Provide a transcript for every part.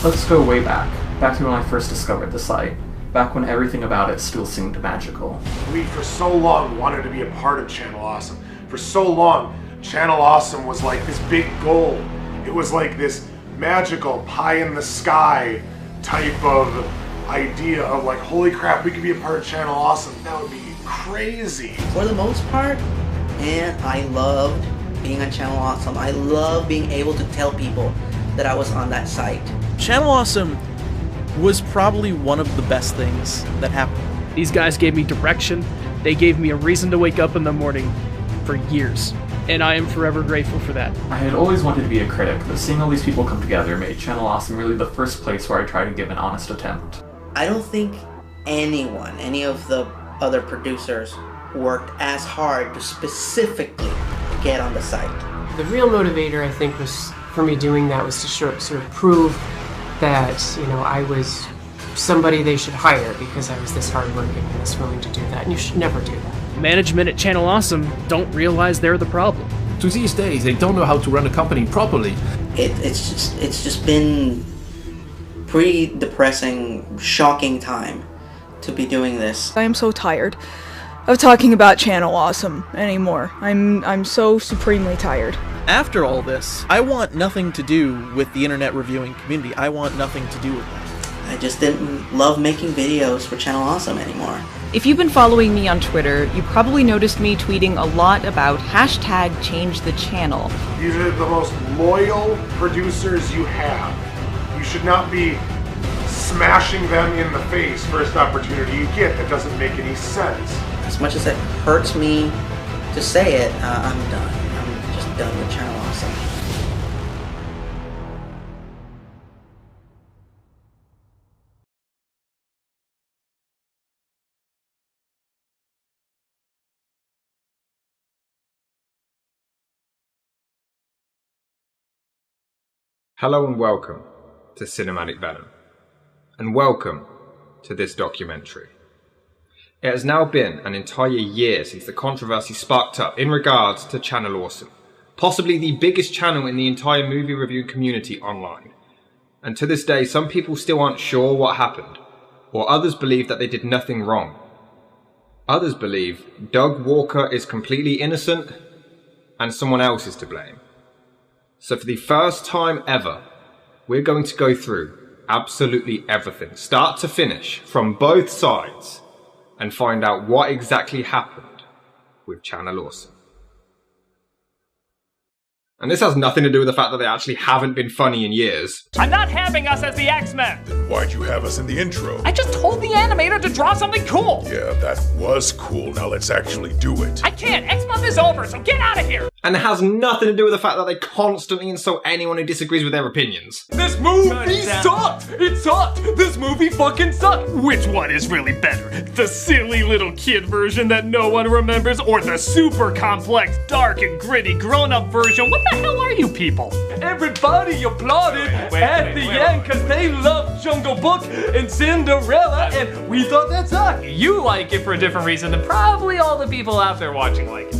Let's go way back to when I first discovered the site, back when everything about it still seemed magical. We for so long wanted to be a part of Channel Awesome. For so long, Channel Awesome was like this big goal. It was like this magical pie in the sky type of idea of like, holy crap, we could be a part of Channel Awesome. That would be crazy. For the most part, and I loved being on Channel Awesome. I love being able to tell people that I was on that site. Channel Awesome was probably one of the best things that happened. These guys gave me direction. They gave me a reason to wake up in the morning for years. And I am forever grateful for that. I had always wanted to be a critic, but seeing all these people come together made Channel Awesome really the first place where I tried to give an honest attempt. I don't think anyone, any of the other producers, worked as hard to specifically get on the site. The real motivator, I think, was for me doing that was to sort of prove that, you know, I was somebody they should hire because I was this hardworking and this willing to do that, and you should never do that. Management at Channel Awesome don't realize they're the problem. To these days, they don't know how to run a company properly. It's just been pretty depressing, shocking time to be doing this. I am so tired of talking about Channel Awesome anymore. I'm so supremely tired. After all this, I want nothing to do with the internet reviewing community. I want nothing to do with that. I just didn't love making videos for Channel Awesome anymore. If you've been following me on Twitter, you probably noticed me tweeting a lot about #ChangeTheChannel. These are the most loyal producers you have. You should not be smashing them in the face first opportunity you get. That doesn't make any sense. As much as it hurts me to say it, I'm done. I'm just done with Channel Awesome. Hello and welcome to Cinematic Venom, and welcome to this documentary. It has now been an entire year since the controversy sparked up in regards to Channel Awesome, possibly the biggest channel in the entire movie review community online. And to this day, some people still aren't sure what happened, or others believe that they did nothing wrong. Others believe Doug Walker is completely innocent and someone else is to blame. So for the first time ever, we're going to go through absolutely everything, start to finish, from both sides, and find out what exactly happened with Channel Awesome. And this has nothing to do with the fact that they actually haven't been funny in years. I'm not having us as the X-Men! Then why'd you have us in the intro? I just told the animator to draw something cool! Yeah, that was cool. Now let's actually do it. I can't! X-Month is over, so get out of here! And it has nothing to do with the fact that they constantly insult anyone who disagrees with their opinions. This movie sucked! It sucked! This movie fucking sucked! Which one is really better? The silly little kid version that no one remembers, or the super complex, dark and gritty grown-up version? What the hell are you people? Everybody applauded at the end because they loved Jungle Book and Cinderella, and we thought that sucked. You like it for a different reason than probably all the people out there watching like it.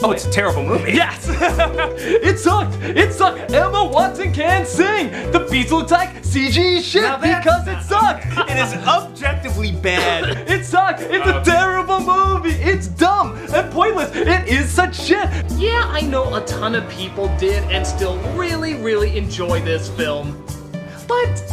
Oh, it's a terrible movie. Yes! It sucked! It sucked! Emma Watson can't sing! The beats look like CG shit because it sucked! It is objectively bad. It sucked! It's a terrible movie! It's dumb and pointless! It is such shit! Yeah, I know a ton of people did and still really, really enjoy this film. But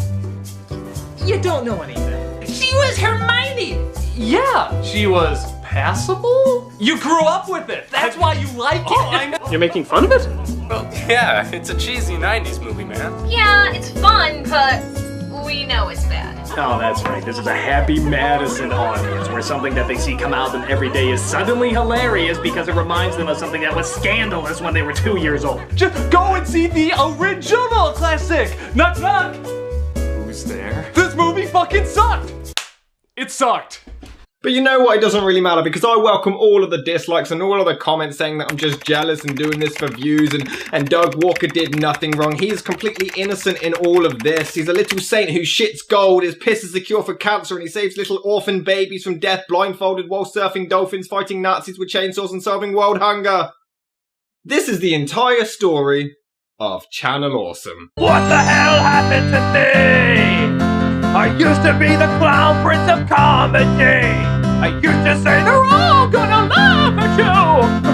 you don't know anything. She was Hermione! Yeah, she was passable? You grew up with it! That's why you like it! Oh, I know. You're making fun of it? Well, yeah, it's a cheesy 90s movie, man. Yeah, it's fun, but we know it's bad. Oh, that's right. This is a Happy Madison audience, where something that they see come out of them every day is suddenly hilarious because it reminds them of something that was scandalous when they were 2 years old. Just go and see the original classic! Knock knock! Who's there? This movie fucking sucked! It sucked! But you know what, it doesn't really matter because I welcome all of the dislikes and all of the comments saying that I'm just jealous and doing this for views and Doug Walker did nothing wrong. He is completely innocent in all of this. He's a little saint who shits gold, his piss is the cure for cancer, and he saves little orphan babies from death blindfolded while surfing dolphins, fighting Nazis with chainsaws and solving world hunger. This is the entire story of Channel Awesome. What the hell happened to me? I used to be the clown prince of comedy. I used to say they're all gonna laugh at you.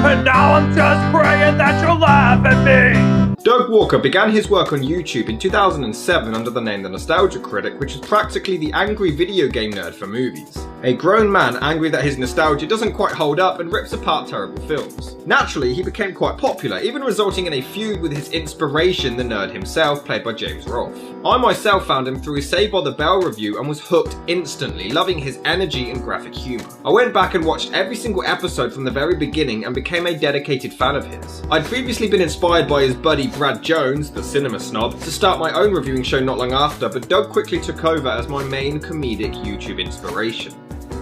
And now I'm just praying that you'll laugh at me. Doug Walker began his work on YouTube in 2007 under the name The Nostalgia Critic, which is practically the angry video game nerd for movies. A grown man angry that his nostalgia doesn't quite hold up and rips apart terrible films. Naturally, he became quite popular, even resulting in a feud with his inspiration, the nerd himself, played by James Rolfe. I myself found him through his Saved by the Bell review and was hooked instantly, loving his energy and graphic humour. I went back and watched every single episode from the very beginning and became a dedicated fan of his. I'd previously been inspired by his buddy Brad Jones, the cinema snob, to start my own reviewing show not long after, but Doug quickly took over as my main comedic YouTube inspiration.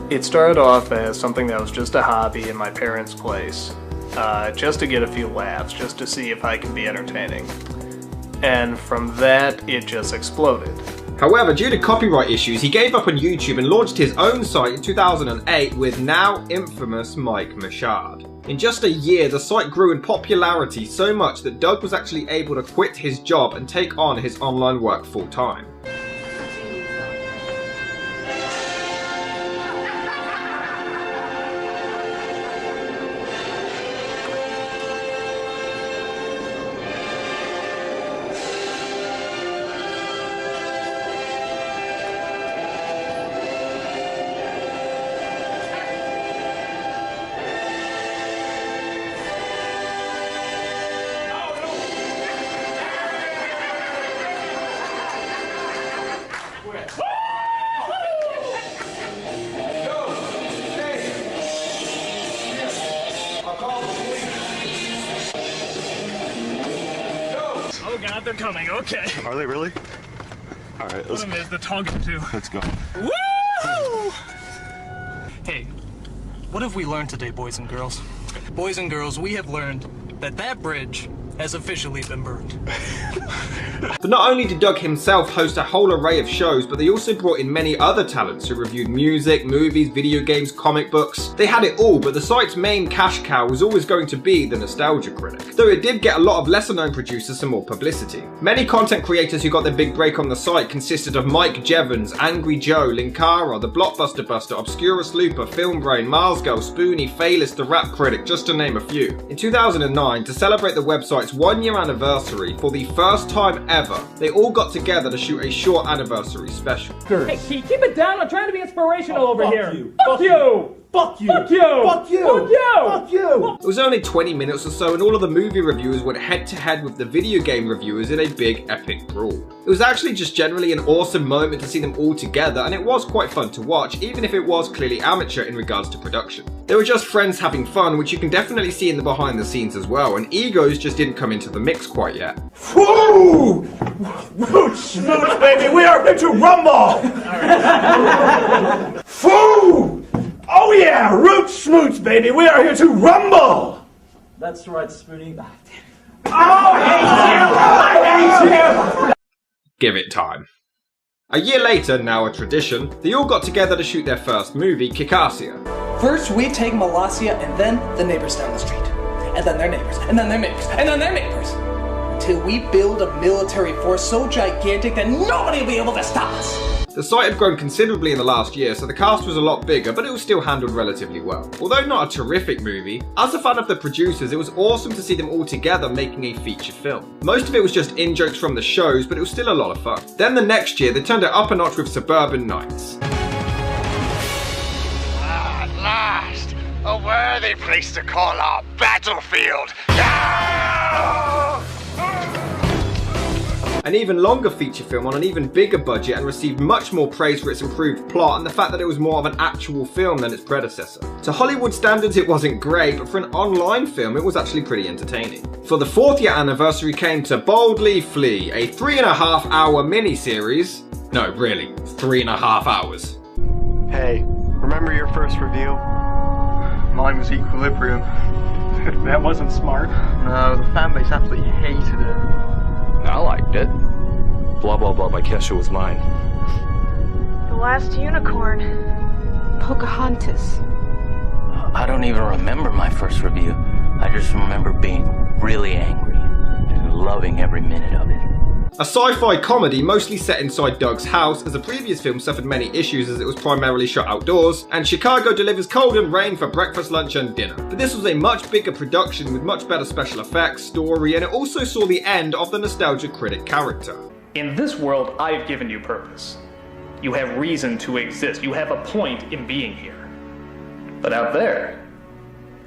It started off as something that was just a hobby in my parents' place, just to get a few laughs, just to see if I could be entertaining. And from that, it just exploded. However, due to copyright issues, he gave up on YouTube and launched his own site in 2008 with now infamous Mike Machad. In just a year, the site grew in popularity so much that Doug was actually able to quit his job and take on his online work full time. Oh god, they're coming, okay. Are they really? Alright, let's One of them is the talking to. Let's go. Woo! Hey, what have we learned today, boys and girls? Boys and girls, we have learned that that bridge has officially been burned. But not only did Doug himself host a whole array of shows, but they also brought in many other talents who reviewed music, movies, video games, comic books. They had it all, but the site's main cash cow was always going to be the Nostalgia Critic, though it did get a lot of lesser known producers some more publicity. Many content creators who got their big break on the site consisted of Mike Jevons, Angry Joe, Linkara, the Blockbuster Buster, Obscurus Looper, Film Brain, Mars Girl, Spoonie, Phaelus, the Rap Critic, just to name a few. In 2009, to celebrate the website's 1-year anniversary, for the first time ever, they all got together to shoot a short anniversary special. Hey, keep it down. I'm trying to be inspirational over here. you. Fuck you! Fuck you! Fuck you! Fuck you! Fuck you! Fuck you! It was only 20 minutes or so, and all of the movie reviewers went head to head with the video game reviewers in a big epic brawl. It was actually just generally an awesome moment to see them all together, and it was quite fun to watch, even if it was clearly amateur in regards to production. They were just friends having fun, which you can definitely see in the behind the scenes as well, and egos just didn't come into the mix quite yet. Woo! Root smooch, baby, we are here to rumble! Foo! Oh yeah, root smooch, baby, we are here to rumble! That's right, Spoonie. Oh, I hate you! Give it time. A year later, now a tradition, they all got together to shoot their first movie, Kikassia. First, we take Molossia, and then the neighbors down the street. And then their neighbors, and then their neighbors, and then their neighbors. Until we build a military force so gigantic that nobody will be able to stop us. The site had grown considerably in the last year, so the cast was a lot bigger, but it was still handled relatively well. Although not a terrific movie, as a fan of the producers, it was awesome to see them all together making a feature film. Most of it was just in-jokes from the shows, but it was still a lot of fun. Then the next year, they turned it up a notch with Suburban Nights. At last, a worthy place to call our battlefield. An even longer feature film on an even bigger budget and received much more praise for its improved plot and the fact that it was more of an actual film than its predecessor. To Hollywood standards it wasn't great, but for an online film it was actually pretty entertaining. For the 4th year anniversary came To Boldly Flee, a 3.5 hour mini-series. No, really, 3.5 hours. Hey, remember your first review? Mine was Equilibrium. That wasn't smart. No, the fan base absolutely hated it. I liked it. Blah blah blah by Kesha was mine. The Last Unicorn. Pocahontas. I don't even remember my first review. I just remember being really angry and loving every minute of it. A sci-fi comedy mostly set inside Doug's house, as the previous film suffered many issues as it was primarily shot outdoors, and Chicago delivers cold and rain for breakfast, lunch and dinner. But this was a much bigger production with much better special effects, story, and it also saw the end of the nostalgia critic character. In this world, I have given you purpose. You have reason to exist. You have a point in being here. But out there,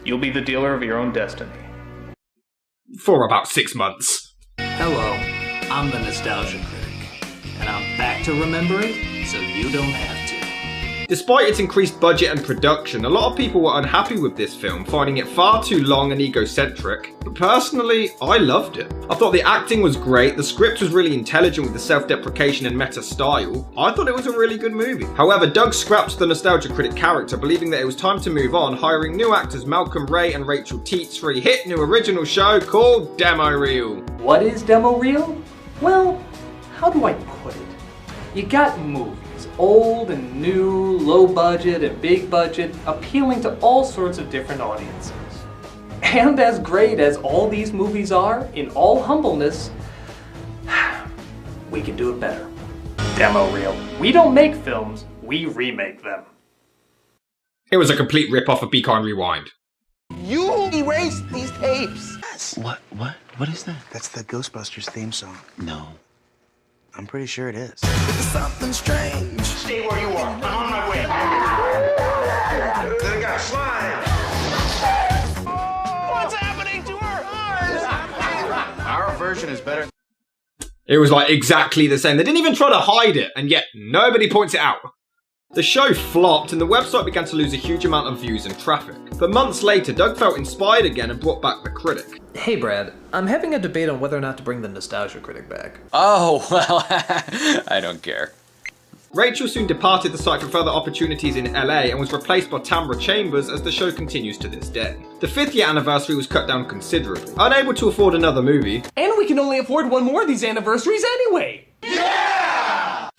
you'll be the dealer of your own destiny. For about 6 months. Hello, I'm the Nostalgia Critic, and I'm back to remember it so you don't have to. Despite its increased budget and production, a lot of people were unhappy with this film, finding it far too long and egocentric. But personally, I loved it. I thought the acting was great, the script was really intelligent with the self-deprecation and meta style. I thought it was a really good movie. However, Doug scrapped the nostalgia critic character, believing that it was time to move on, hiring new actors Malcolm Ray and Rachel Teets for a hit new original show called Demo Reel. What is Demo Reel? Well, how do I put it? You got movies. Old and new, low budget and big budget, appealing to all sorts of different audiences. And as great as all these movies are, in all humbleness, we can do it better. Demo Reel. We don't make films, we remake them. It was a complete rip-off of Be Kind Rewind. You erased these tapes! What is that? That's the Ghostbusters theme song. No. I'm pretty sure it is. It's something strange. Stay where you are. I'm on my way. Then I got slime. What's happening to her? Our version is better. It was like exactly the same. They didn't even try to hide it, and yet nobody points it out. The show flopped and the website began to lose a huge amount of views and traffic. But months later, Doug felt inspired again and brought back the critic. Hey Brad, I'm having a debate on whether or not to bring the nostalgia critic back. Oh, well, I don't care. Rachel soon departed the site for further opportunities in LA and was replaced by Tamra Chambers as the show continues to this day. The 5th year anniversary was cut down considerably. Unable to afford another movie. And we can only afford one more of these anniversaries anyway!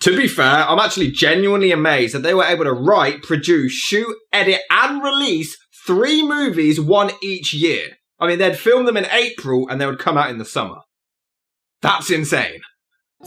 To be fair, I'm actually genuinely amazed that they were able to write, produce, shoot, edit, and release 3 movies, one each year. I mean, they'd film them in April and they would come out in the summer. That's insane.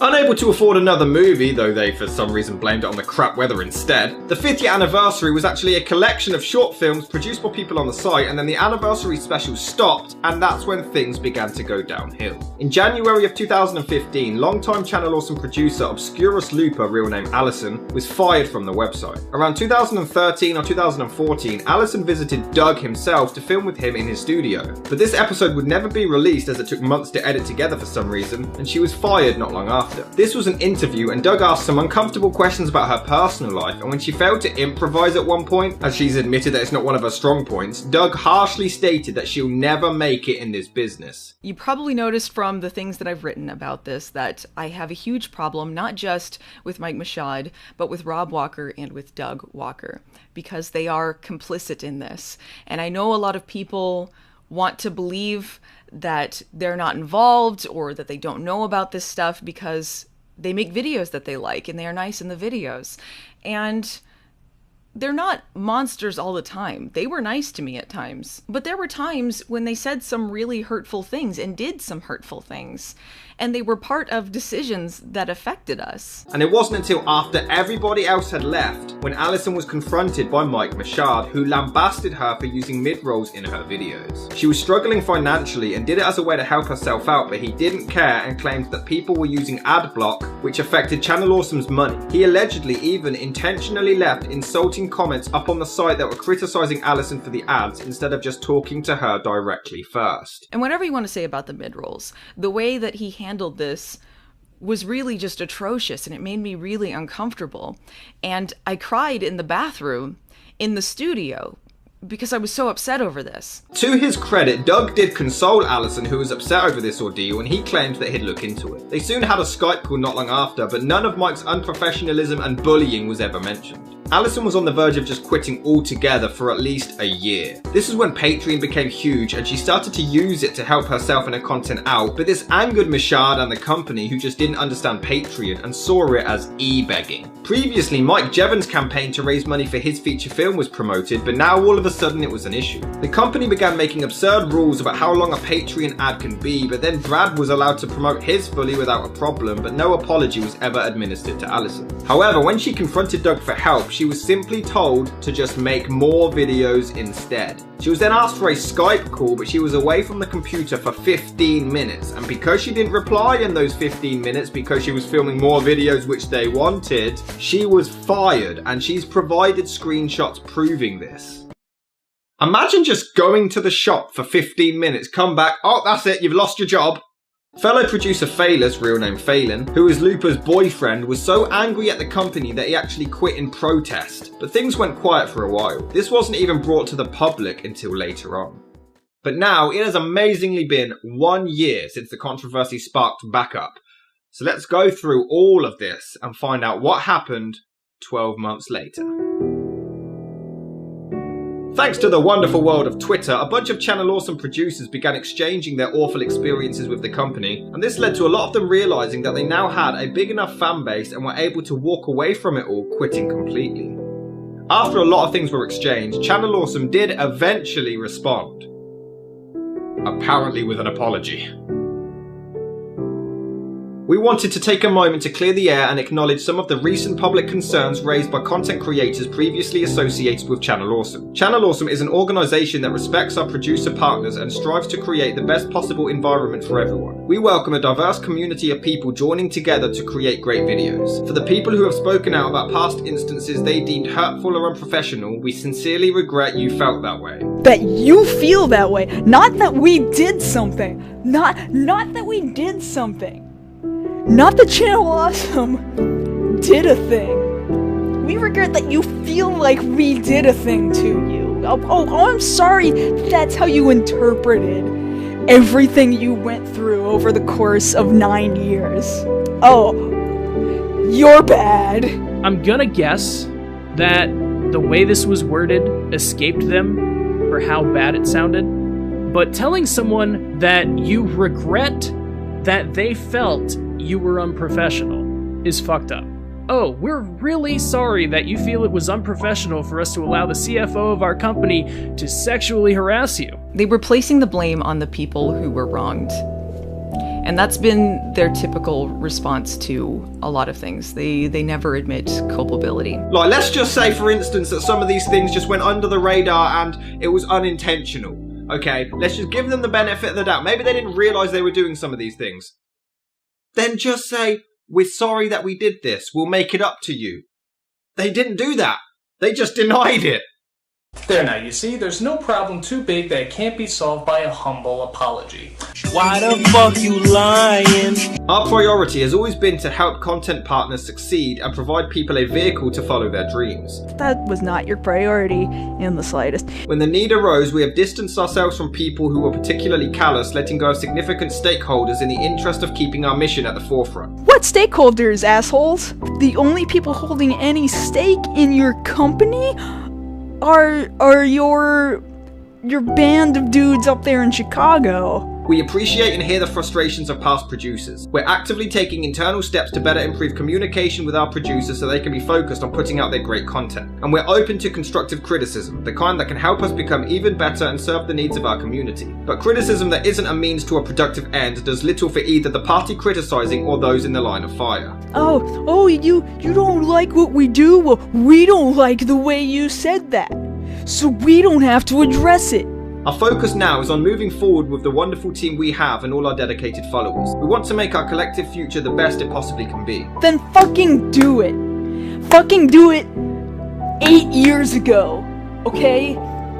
Unable to afford another movie, though they for some reason blamed it on the crap weather instead, the 5th year anniversary was actually a collection of short films produced by people on the site, and then the anniversary special stopped, and that's when things began to go downhill. In January of 2015, longtime Channel Awesome producer Obscurus Looper, real name Allison, was fired from the website. Around 2013 or 2014, Allison visited Doug himself to film with him in his studio, but this episode would never be released as it took months to edit together for some reason, and she was fired not long after. This was an interview and Doug asked some uncomfortable questions about her personal life, and when she failed to improvise at one point, as she's admitted that it's not one of her strong points, Doug harshly stated that she'll never make it in this business. You probably noticed from the things that I've written about this that I have a huge problem, not just with Mike Machad, but with Rob Walker and with Doug Walker, because they are complicit in this. And I know a lot of people want to believe that they're not involved or that they don't know about this stuff because they make videos that they like and they are nice in the videos. And they're not monsters all the time. They were nice to me at times. But there were times when they said some really hurtful things and did some hurtful things. And they were part of decisions that affected us. And it wasn't until after everybody else had left when Allison was confronted by Mike Machad, who lambasted her for using mid-rolls in her videos. She was struggling financially and did it as a way to help herself out, but he didn't care and claimed that people were using ad block, which affected Channel Awesome's money. He allegedly even intentionally left insulting comments up on the site that were criticizing Allison for the ads instead of just talking to her directly first. And whatever you want to say about the mid-rolls, the way that he handled this was really just atrocious, and it made me really uncomfortable. And I cried in the bathroom in the studio because I was so upset over this. To his credit, Doug did console Allison, who was upset over this ordeal, and he claimed that he'd look into it. They soon had a Skype call not long after, but none of Mike's unprofessionalism and bullying was ever mentioned. Alison was on the verge of just quitting altogether for at least a year. This is when Patreon became huge and she started to use it to help herself and her content out, but this angered Michaud and the company, who just didn't understand Patreon and saw it as e-begging. Previously, Mike Jevons' campaign to raise money for his feature film was promoted, but now all of a sudden it was an issue. The company began making absurd rules about how long a Patreon ad can be, but then Brad was allowed to promote his fully without a problem, but no apology was ever administered to Alison. However, when she confronted Doug for help, she was simply told to just make more videos instead. She was then asked for a Skype call, but she was away from the computer for 15 minutes, and because she didn't reply in those 15 minutes because she was filming more videos which they wanted, she was fired, and she's provided screenshots proving this. Imagine just going to the shop for 15 minutes, come back, oh that's it, you've lost your job. Fellow producer Phaelus, real name Phelan, who is Lupa's boyfriend, was so angry at the company that he actually quit in protest, but things went quiet for a while. This wasn't even brought to the public until later on. But now, it has amazingly been 1 year since the controversy sparked back up. So let's go through all of this and find out what happened 12 months later. Thanks to the wonderful world of Twitter, a bunch of Channel Awesome producers began exchanging their awful experiences with the company, and this led to a lot of them realising that they now had a big enough fan base and were able to walk away from it all, quitting completely. After a lot of things were exchanged, Channel Awesome did eventually respond. Apparently with an apology. We wanted to take a moment to clear the air and acknowledge some of the recent public concerns raised by content creators previously associated with Channel Awesome. Channel Awesome is an organisation that respects our producer partners and strives to create the best possible environment for everyone. We welcome a diverse community of people joining together to create great videos. For the people who have spoken out about past instances they deemed hurtful or unprofessional, we sincerely regret you felt that way. That you feel that way, not that we did something. Not that we did something. Not that Channel Awesome did a thing. We regret that you feel like we did a thing to you. Oh, I'm sorry that's how you interpreted everything you went through over the course of 9 years. Oh, you're bad. I'm gonna guess that the way this was worded escaped them for how bad it sounded, but telling someone that you regret that they felt you were unprofessional is fucked up. Oh, we're really sorry that you feel it was unprofessional for us to allow the CFO of our company to sexually harass you. They were placing the blame on the people who were wronged. And that's been their typical response to a lot of things. They never admit culpability. Like, let's just say, for instance, that some of these things just went under the radar and it was unintentional. Okay, let's just give them the benefit of the doubt. Maybe they didn't realise they were doing some of these things. Then just say, we're sorry that we did this. We'll make it up to you. They didn't do that. They just denied it. There now, you see, there's no problem too big that it can't be solved by a humble apology. Why the fuck you lying? Our priority has always been to help content partners succeed and provide people a vehicle to follow their dreams. That was not your priority in the slightest. When the need arose, we have distanced ourselves from people who were particularly callous, letting go of significant stakeholders in the interest of keeping our mission at the forefront. What stakeholders, assholes? The only people holding any stake in your company are your band of dudes up there in Chicago. We appreciate and hear the frustrations of past producers. We're actively taking internal steps to better improve communication with our producers so they can be focused on putting out their great content. And we're open to constructive criticism, the kind that can help us become even better and serve the needs of our community. But criticism that isn't a means to a productive end does little for either the party criticizing or those in the line of fire. Oh, you don't like what we do? Well, we don't like the way you said that. So we don't have to address it. Our focus now is on moving forward with the wonderful team we have and all our dedicated followers. We want to make our collective future the best it possibly can be. Then fucking do it. Fucking do it 8 years ago, okay?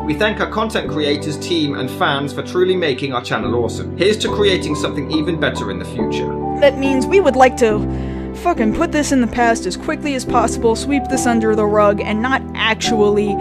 We thank our content creators, team and fans for truly making our channel awesome. Here's to creating something even better in the future. That means we would like to fucking put this in the past as quickly as possible, sweep this under the rug, and not actually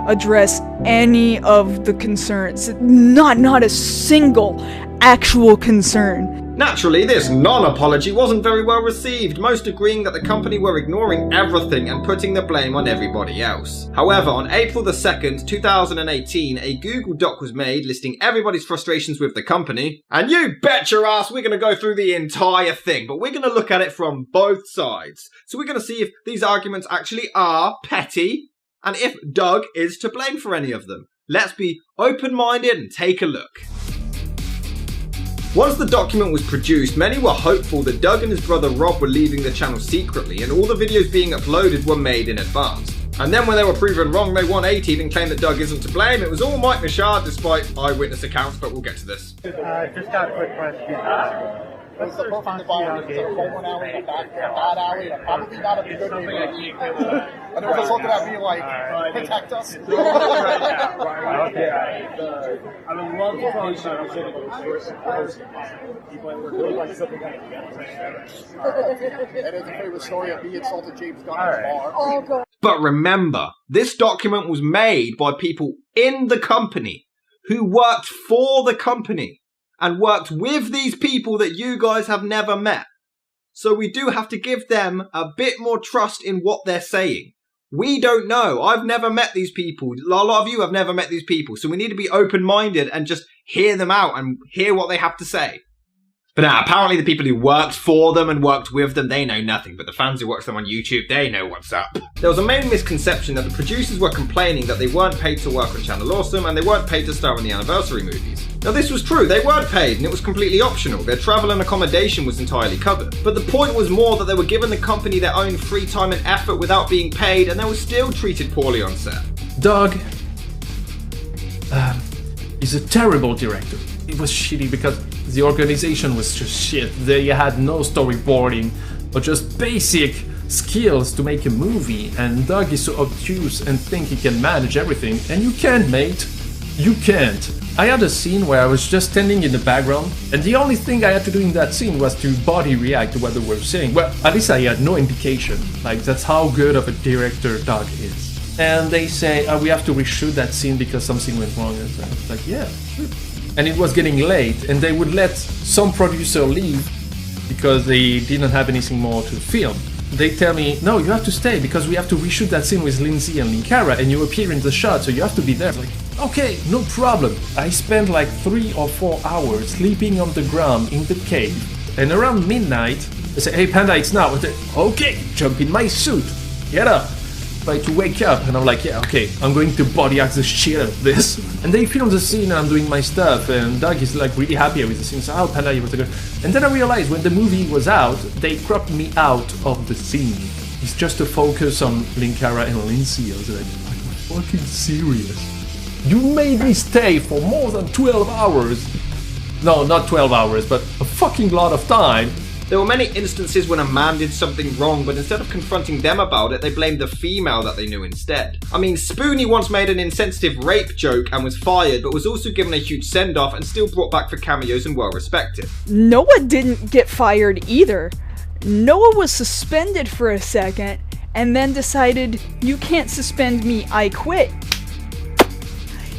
address any of the concerns. Not a single actual concern. Naturally, this non-apology wasn't very well received, most agreeing that the company were ignoring everything and putting the blame on everybody else. However, on April the 2nd, 2018, a Google Doc was made listing everybody's frustrations with the company, and you bet your ass we're going to go through the entire thing, but we're going to look at it from both sides. So we're going to see if these arguments actually are petty, and if Doug is to blame for any of them. Let's be open-minded and take a look. Once the document was produced, many were hopeful that Doug and his brother Rob were leaving the channel secretly, and all the videos being uploaded were made in advance. And then when they were proven wrong, they 180'd and claimed that Doug isn't to blame. It was all Mike Michaud despite eyewitness accounts, but we'll get to this. Just got a quick question. What's the perfect environment? Is it a home run alley, a bad alley, probably not a good neighborhood? And they're just looking at me like, protect us. I would love to tell you that I'm going to go source and close. People I work with like something like that. That is a favorite story of me insulted James Gunn at the bar. Oh, God. But remember, this document was made by people in the company who worked for the company and worked with these people that you guys have never met. So we do have to give them a bit more trust in what they're saying. We don't know. I've never met these people. A lot of you have never met these people. So we need to be open-minded and just hear them out and hear what they have to say. But now, apparently the people who worked for them and worked with them, they know nothing. But the fans who watch them on YouTube, they know what's up. There was a main misconception that the producers were complaining that they weren't paid to work on Channel Awesome and they weren't paid to star in the anniversary movies. Now this was true, they weren't paid and it was completely optional. Their travel and accommodation was entirely covered. But the point was more that they were giving the company their own free time and effort without being paid, and they were still treated poorly on set. Doug is a terrible director. It was shitty because the organization was just shit. They had no storyboarding or just basic skills to make a movie, and Doug is so obtuse and think he can manage everything, and you can't, mate. You can't. I had a scene where I was just standing in the background, and the only thing I had to do in that scene was to body react to what they were saying. Well, at least I had no indication. Like, that's how good of a director Doug is. And they say, we have to reshoot that scene because something went wrong. And I was like, yeah, sure. And it was getting late, and they would let some producer leave because they didn't have anything more to film. They tell me, no, you have to stay because we have to reshoot that scene with Lindsay and Linkara, and you appear in the shot, so you have to be there. Like, okay, no problem. I spent like 3 or 4 hours sleeping on the ground in the cave, and around midnight, they say, hey Panda, it's now. Okay, jump in my suit, get up. Try to wake up, and I'm like, yeah, okay, I'm going to body act the shit out of this. And they film the scene, and I'm doing my stuff, and Doug is like really happy with the scene. So, oh, Panda, you was good. And then I realized when the movie was out, they cropped me out of the scene. It's just to focus on Linkara and Lindsay. I was like, are you fucking serious? You made me stay for more than 12 hours. No, not 12 hours, but a fucking lot of time. There were many instances when a man did something wrong, but instead of confronting them about it, they blamed the female that they knew instead. I mean, Spoonie once made an insensitive rape joke and was fired, but was also given a huge send-off and still brought back for cameos and well respected. Noah didn't get fired either. Noah was suspended for a second, and then decided, you can't suspend me, I quit.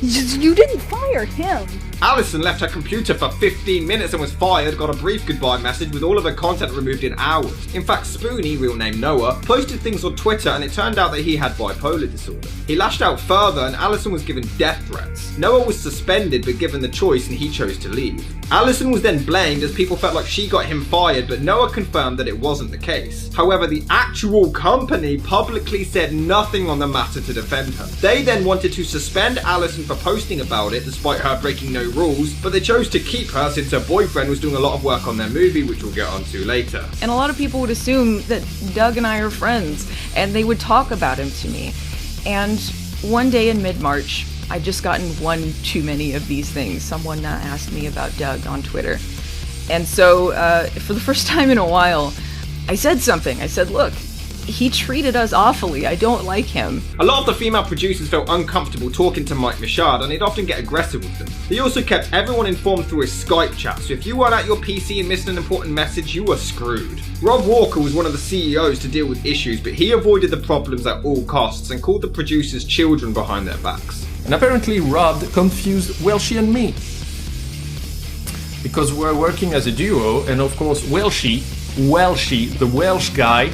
You didn't fire him. Allison left her computer for 15 minutes and was fired, got a brief goodbye message with all of her content removed in hours. In fact, Spoonie, real name Noah, posted things on Twitter and it turned out that he had bipolar disorder. He lashed out further and Allison was given death threats. Noah was suspended but given the choice and he chose to leave. Allison was then blamed as people felt like she got him fired, but Noah confirmed that it wasn't the case. However, the actual company publicly said nothing on the matter to defend her. They then wanted to suspend Allison for posting about it despite her breaking no rules, but they chose to keep her since her boyfriend was doing a lot of work on their movie, which we'll get onto later. And a lot of people would assume that Doug and I are friends, and they would talk about him to me. And one day in mid-March, I'd just gotten one too many of these things. Someone asked me about Doug on Twitter. And so, for the first time in a while, I said something. I said, look, he treated us awfully. I don't like him. A lot of the female producers felt uncomfortable talking to Mike Michaud, and he'd often get aggressive with them. He also kept everyone informed through his Skype chat, so if you weren't at your PC and missed an important message, you were screwed. Rob Walker was one of the CEOs to deal with issues, but he avoided the problems at all costs and called the producers children behind their backs. And apparently Rob confused Welshie and me. Because we're working as a duo, and of course Welshie, the Welsh guy,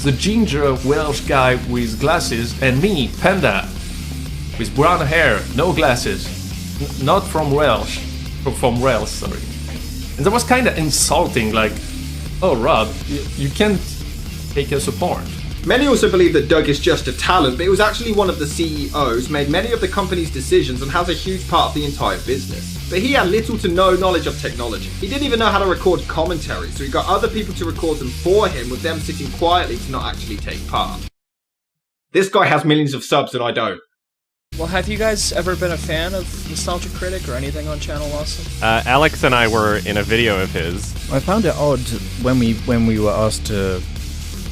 the ginger Welsh guy with glasses, and me, Panda, with brown hair, no glasses, not from Welsh, from Wales, sorry. And that was kind of insulting, like, oh Rob, you can't take us apart. Many also believe that Doug is just a talent, but he was actually one of the CEOs, made many of the company's decisions, and has a huge part of the entire business. But he had little to no knowledge of technology. He didn't even know how to record commentary, so he got other people to record them for him, with them sitting quietly to not actually take part. This guy has millions of subs and I don't. Well, have you guys ever been a fan of Nostalgia Critic or anything on Channel Awesome? Alex and I were in a video of his. I found it odd when we were asked to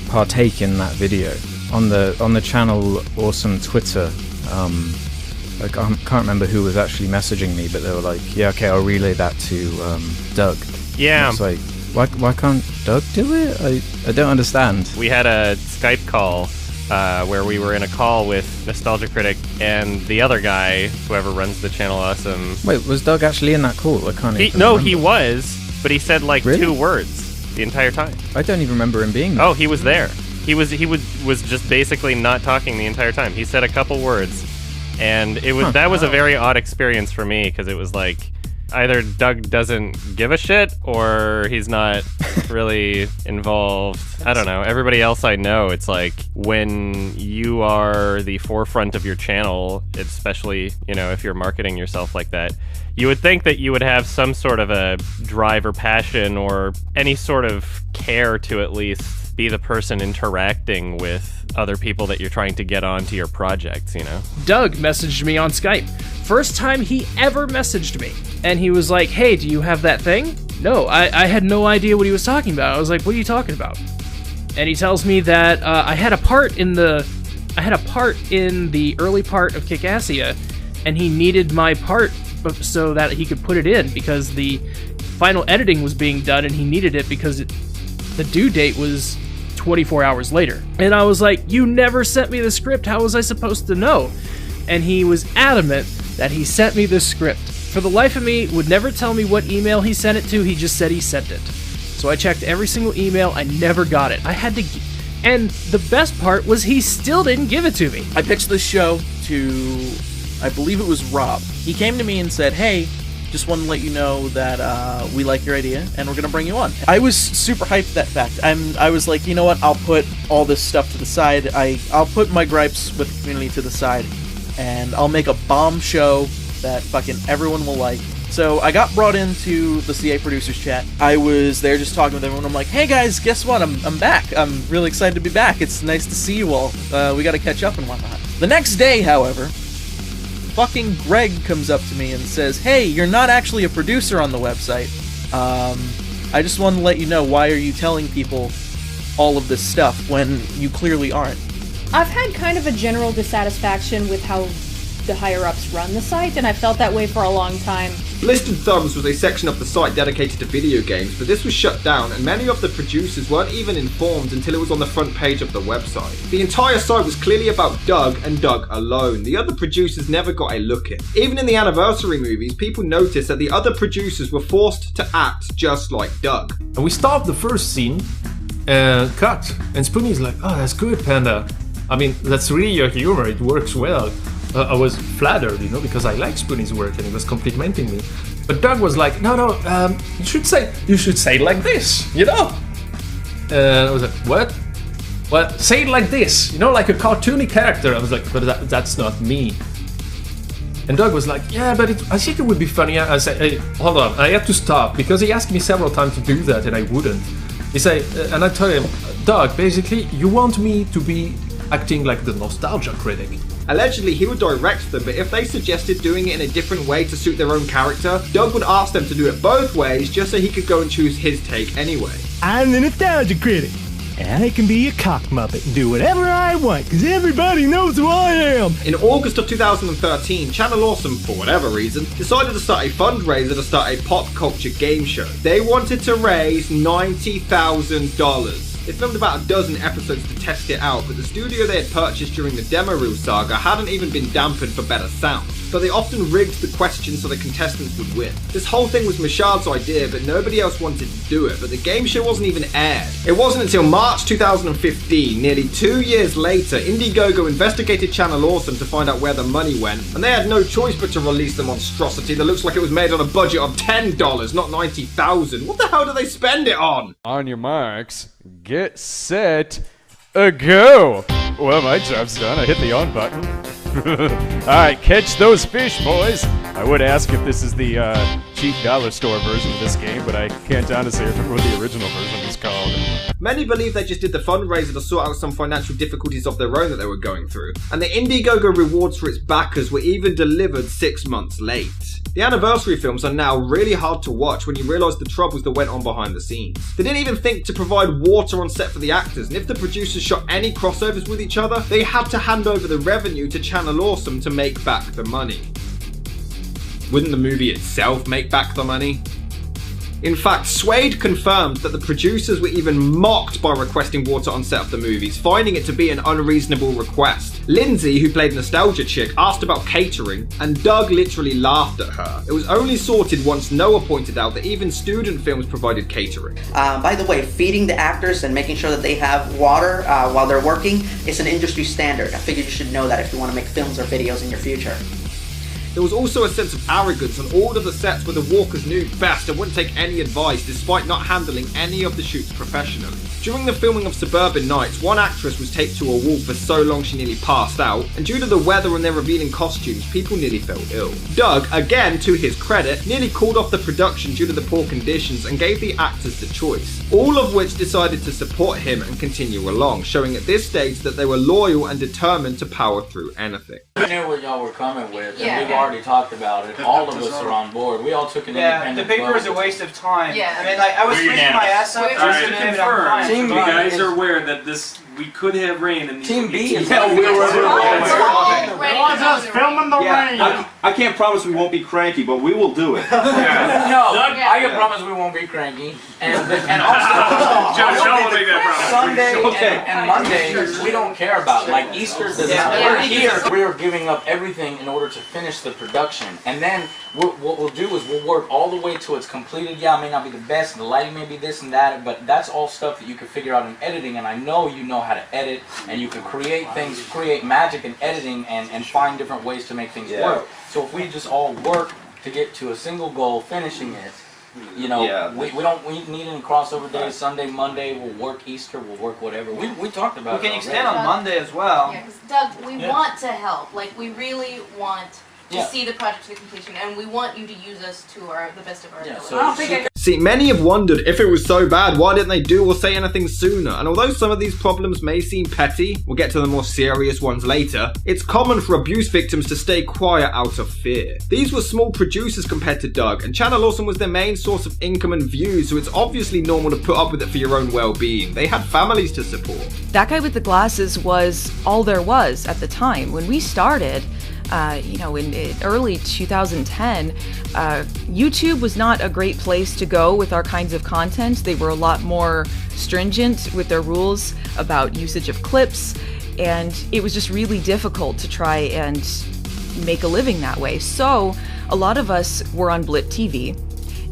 partake in that video on the Channel Awesome Twitter. I can't remember who was actually messaging me, but they were like, "Yeah, okay, I'll relay that to Doug." Yeah. It's like, why can't Doug do it? I don't understand. We had a Skype call where we were in a call with Nostalgia Critic and the other guy, whoever runs the Channel Awesome. Wait, was Doug actually in that call? I can't even No, remember. he was, but he said like Really? 2 words the entire time. I don't even remember him being there. Oh, he was there. He was just basically not talking the entire time. He said a couple words, and it was that was a very odd experience for me, because it was like either Doug doesn't give a shit or he's not really involved. I don't know. Everybody else I know, it's like when you are the forefront of your channel, especially, you know, if you're marketing yourself like that, you would think that you would have some sort of a drive or passion or any sort of care to at least be the person interacting with other people that you're trying to get onto your projects, you know? Doug messaged me on Skype. First time he ever messaged me. And he was like, "Hey, do you have that thing?" No, I had no idea what he was talking about. I was like, "What are you talking about?" And he tells me that I had a part in the early part of Kickassia, and he needed my part so that he could put it in, because the final editing was being done and he needed it because the due date was 24 hours later. And I was like, "You never sent me the script. How was I supposed to know?" And he was adamant that he sent me the script. For the life of me, would never tell me what email he sent it to. He just said he sent it. So I checked every single email. I never got it. I had to... And the best part was he still didn't give it to me. I pitched this show to, I believe it was Rob. He came to me and said, "Hey, just want to let you know that we like your idea and we're going to bring you on." I was super hyped that fact. I was like, you know what, I'll put all this stuff to the side. I'll put my gripes with the community to the side, and I'll make a bomb show that fucking everyone will like. So I got brought into the CA producers chat. I was there just talking with everyone. I'm like, "Hey guys, guess what? I'm back. I'm really excited to be back. It's nice to see you all. We got to catch up and whatnot." The next day, however, fucking Greg comes up to me and says, "Hey, you're not actually a producer on the website. I just wanted to let you know, why are you telling people all of this stuff when you clearly aren't?" I've had kind of a general dissatisfaction with how the higher-ups run the site, and I felt that way for a long time. Blistered Thumbs was a section of the site dedicated to video games, but this was shut down and many of the producers weren't even informed until it was on the front page of the website. The entire site was clearly about Doug and Doug alone. The other producers never got a look in. Even in the anniversary movies, people noticed that the other producers were forced to act just like Doug. And we stopped the first scene, cut, and Spoonie's like, "Oh, that's good, Panda. I mean, that's really your humor, it works well." I was flattered, you know, because I like Spoonie's work and he was complimenting me. But Doug was like, no, you should say it like this, you know? I was like, what? Well, say it like this, you know, like a cartoony character. I was like, but that's not me. And Doug was like, "Yeah, but I think it would be funny." I said, "Hey, hold on, I have to stop," because he asked me several times to do that and I wouldn't. He said, and I told him, "Doug, basically, you want me to be acting like the Nostalgia Critic." Allegedly, he would direct them, but if they suggested doing it in a different way to suit their own character, Doug would ask them to do it both ways just so he could go and choose his take anyway. "I'm the Nostalgia Critic, and I can be a cock muppet and do whatever I want, because everybody knows who I am." In August of 2013, Channel Awesome, for whatever reason, decided to start a fundraiser to start a pop culture game show. They wanted to raise $90,000. They filmed about a dozen episodes to test it out, but the studio they had purchased during the demo reel saga hadn't even been dampened for better sound, but they often rigged the questions so the contestants would win. This whole thing was Mashad's idea, but nobody else wanted to do it, but the game show wasn't even aired. It wasn't until March 2015, nearly 2 years later, Indiegogo investigated Channel Awesome to find out where the money went, and they had no choice but to release the monstrosity that looks like it was made on a budget of $10, not $90,000. What the hell do they spend it on? On your marks, get set, go! Well, my job's done. I hit the on button. Alright, catch those fish, boys! I would ask if this is the cheap dollar store version of this game, but I can't honestly remember what the original version is called. Many believe they just did the fundraiser to sort out some financial difficulties of their own that they were going through, and the Indiegogo rewards for its backers were even delivered 6 months late. The anniversary films are now really hard to watch when you realise the troubles that went on behind the scenes. They didn't even think to provide water on set for the actors, and if the producers shot any crossovers with each other, they had to hand over the revenue to Channel Awesome to make back the money. Wouldn't the movie itself make back the money? In fact, Suede confirmed that the producers were even mocked by requesting water on set of the movies, finding it to be an unreasonable request. Lindsay, who played Nostalgia Chick, asked about catering, and Doug literally laughed at her. It was only sorted once Noah pointed out that even student films provided catering. By the way, feeding the actors and making sure that they have water while they're working is an industry standard. I figured you should know that if you want to make films or videos in your future. There was also a sense of arrogance on all of the sets where the Walkers knew best and wouldn't take any advice despite not handling any of the shoots professionally. During the filming of Suburban Nights, one actress was taped to a wall for so long she nearly passed out, and due to the weather and their revealing costumes, people nearly fell ill. Doug, again to his credit, nearly called off the production due to the poor conditions and gave the actors the choice, all of which decided to support him and continue along, showing at this stage that they were loyal and determined to power through anything. I knew what y'all were coming with, and we've already talked about it. All of us are on board. We all took an independent the paper vote. is a waste of time. Yeah. I mean, like, I was freezing my ass off. Just to confirm, Team you B guys is- are aware that we could have rain in these. Team B is- Yeah, we were just filming the rain. I can't promise we won't be cranky, but we will do it. No, I can promise we won't be cranky. And also, Sunday and Monday, we don't care about. Like Easter does not. We're here. We're giving up everything in order to finish the production, and then what we'll do is we'll work all the way till it's completed. Yeah, it may not be the best, the lighting may be this and that, but that's all stuff that you can figure out in editing, and I know you know how to edit, and you can create things, create magic in editing, and find different ways to make things work. So if we just all work to get to a single goal, finishing it, you know, we don't need any crossover days. Sunday, Monday, we'll work Easter, we'll work whatever. We talked about it. We can extend on Monday as well. Yeah, because Doug, we want to help. Like, we really want to see the project to completion, and we want you to use us to the best of our ability. See, many have wondered if it was so bad, why didn't they do or say anything sooner? And although some of these problems may seem petty, we'll get to the more serious ones later, it's common for abuse victims to stay quiet out of fear. These were small producers compared to Doug, and Channel Awesome was their main source of income and views, so it's obviously normal to put up with it for your own well-being. They had families to support. That guy with the glasses was all there was at the time. When we started, in early 2010, YouTube was not a great place to go with our kinds of content. They were a lot more stringent with their rules about usage of clips, and it was just really difficult to try and make a living that way. So a lot of us were on Blip TV,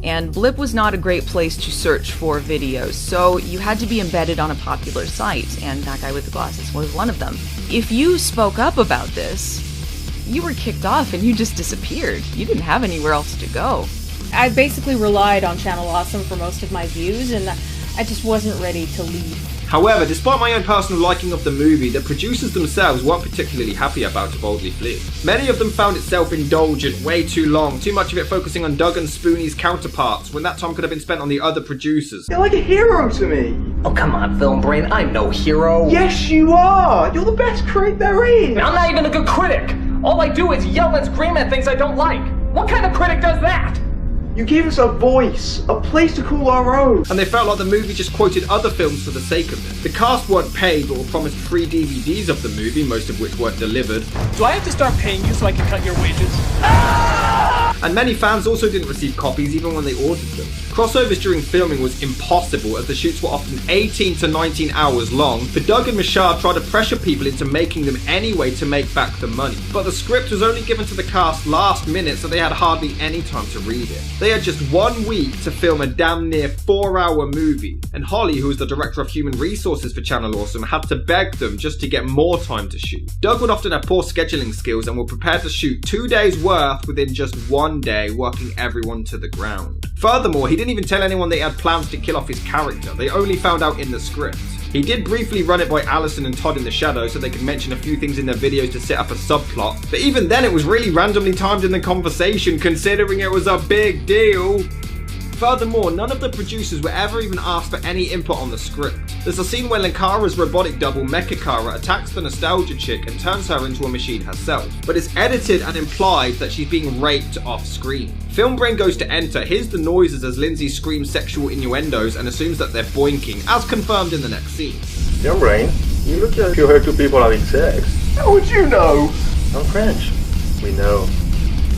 and Blip was not a great place to search for videos, so you had to be embedded on a popular site, and that guy with the glasses was one of them. If you spoke up about this, you were kicked off and you just disappeared. You didn't have anywhere else to go. I basically relied on Channel Awesome for most of my views, and I just wasn't ready to leave. However, despite my own personal liking of the movie, the producers themselves weren't particularly happy about To Boldly Flee. Many of them found it self-indulgent, way too long, too much of it focusing on Doug and Spoonie's counterparts, when that time could have been spent on the other producers. You're like a hero to me. Oh, come on, Film Brain. I'm no hero. Yes, you are. You're the best critic there is. I'm not even a good critic. All I do is yell and scream at things I don't like. What kind of critic does that? You gave us a voice, a place to call our own. And they felt like the movie just quoted other films for the sake of it. The cast weren't paid, but were promised free DVDs of the movie, most of which weren't delivered. Do I have to start paying you so I can cut your wages? and many fans also didn't receive copies even when they ordered them. Crossovers during filming was impossible as the shoots were often 18 to 19 hours long, but Doug and Michaud tried to pressure people into making them anyway to make back the money. But the script was only given to the cast last minute, so they had hardly any time to read it. They had just 1 week to film a damn near 4-hour movie, and Holly, who was the director of human resources for Channel Awesome, had to beg them just to get more time to shoot. Doug would often have poor scheduling skills and were prepared to shoot 2 days worth within just 1 day, working everyone to the ground. Furthermore, he didn't even tell anyone they had plans to kill off his character. They only found out in the script. He did briefly run it by Allison and Todd in the shadows so they could mention a few things in their videos to set up a subplot, but even then it was really randomly timed in the conversation considering it was a big deal. Furthermore, none of the producers were ever even asked for any input on the script. There's a scene where Linkara's robotic double Mecha-Kara attacks the nostalgia chick and turns her into a machine herself, but it's edited and implied that she's being raped off screen. Film Brain goes to enter, hears the noises as Lindsay screams sexual innuendos and assumes that they're boinking, as confirmed in the next scene. Young Brain, you look like you heard 2 people having sex. How would you know? I'm French. We know.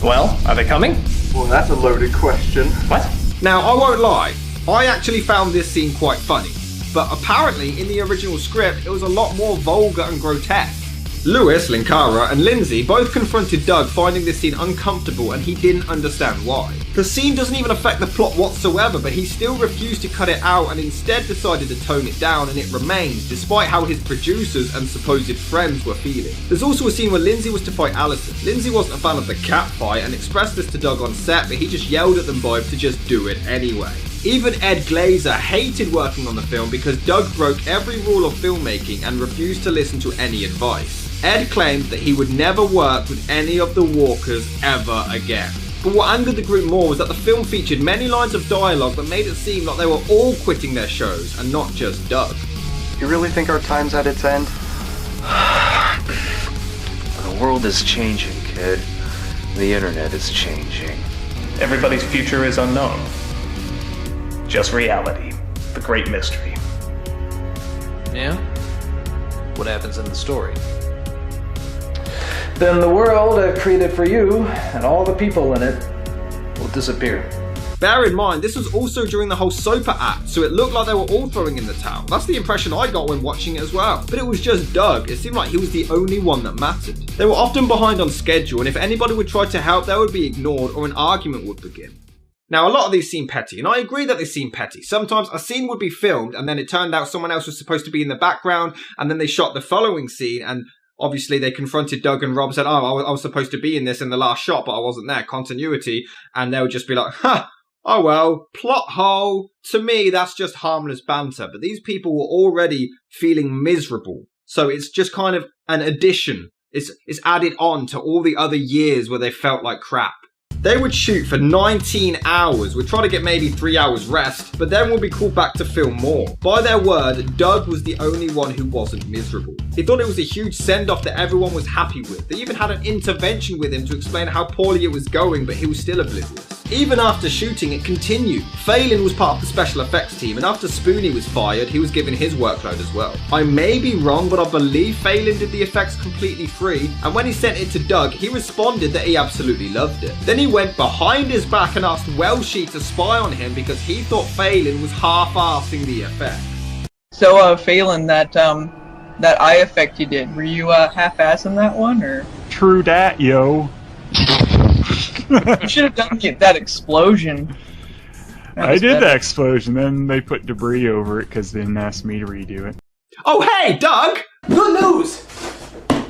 Well, are they coming? Well, that's a loaded question. What? Now, I won't lie, I actually found this scene quite funny, but apparently in the original script it was a lot more vulgar and grotesque. Lewis, Linkara, and Lindsay both confronted Doug, finding this scene uncomfortable, and he didn't understand why. The scene doesn't even affect the plot whatsoever, but he still refused to cut it out and instead decided to tone it down, and it remains, despite how his producers and supposed friends were feeling. There's also a scene where Lindsay was to fight Allison. Lindsay wasn't a fan of the cat fight and expressed this to Doug on set, but he just yelled at them both to just do it anyway. Even Ed Glazer hated working on the film because Doug broke every rule of filmmaking and refused to listen to any advice. Ed claimed that he would never work with any of the Walkers ever again. But what angered the group more was that the film featured many lines of dialogue that made it seem like they were all quitting their shows and not just Doug. You really think our time's at its end? The world is changing, kid. The internet is changing. Everybody's future is unknown. Just reality. The great mystery. Yeah? What happens in the story? Then the world created for you and all the people in it will disappear. Bear in mind, this was also during the whole Soper act, so it looked like they were all throwing in the towel. That's the impression I got when watching it as well. But it was just Doug. It seemed like he was the only one that mattered. They were often behind on schedule, and if anybody would try to help, they would be ignored or an argument would begin. Now, a lot of these seem petty, and I agree that they seem petty. Sometimes a scene would be filmed, and then it turned out someone else was supposed to be in the background, and then they shot the following scene, and obviously they confronted Doug and Rob, said, oh, I was supposed to be in this in the last shot, but I wasn't there, continuity, and they would just be like, huh, oh well, plot hole. To me, that's just harmless banter, but these people were already feeling miserable, so it's just kind of an addition. It's added on to all the other years where they felt like crap. They would shoot for 19 hours, would try to get maybe 3 hours rest, but then would be called back to film more. By their word, Doug was the only one who wasn't miserable. He thought it was a huge send-off that everyone was happy with. They even had an intervention with him to explain how poorly it was going, but he was still oblivious. Even after shooting, it continued. Phelan was part of the special effects team, and after Spoonie was fired, he was given his workload as well. I may be wrong, but I believe Phelan did the effects completely free, and when he sent it to Doug, he responded that he absolutely loved it. Then he went behind his back and asked Welshie to spy on him because he thought Phelan was half-arsing the effect. So, Phelan, that eye effect you did, were you half-assing that one, or? True dat, yo. You should have done that explosion. I did that explosion, then they put debris over it because they didn't ask me to redo it. Oh hey, Doug! Good news!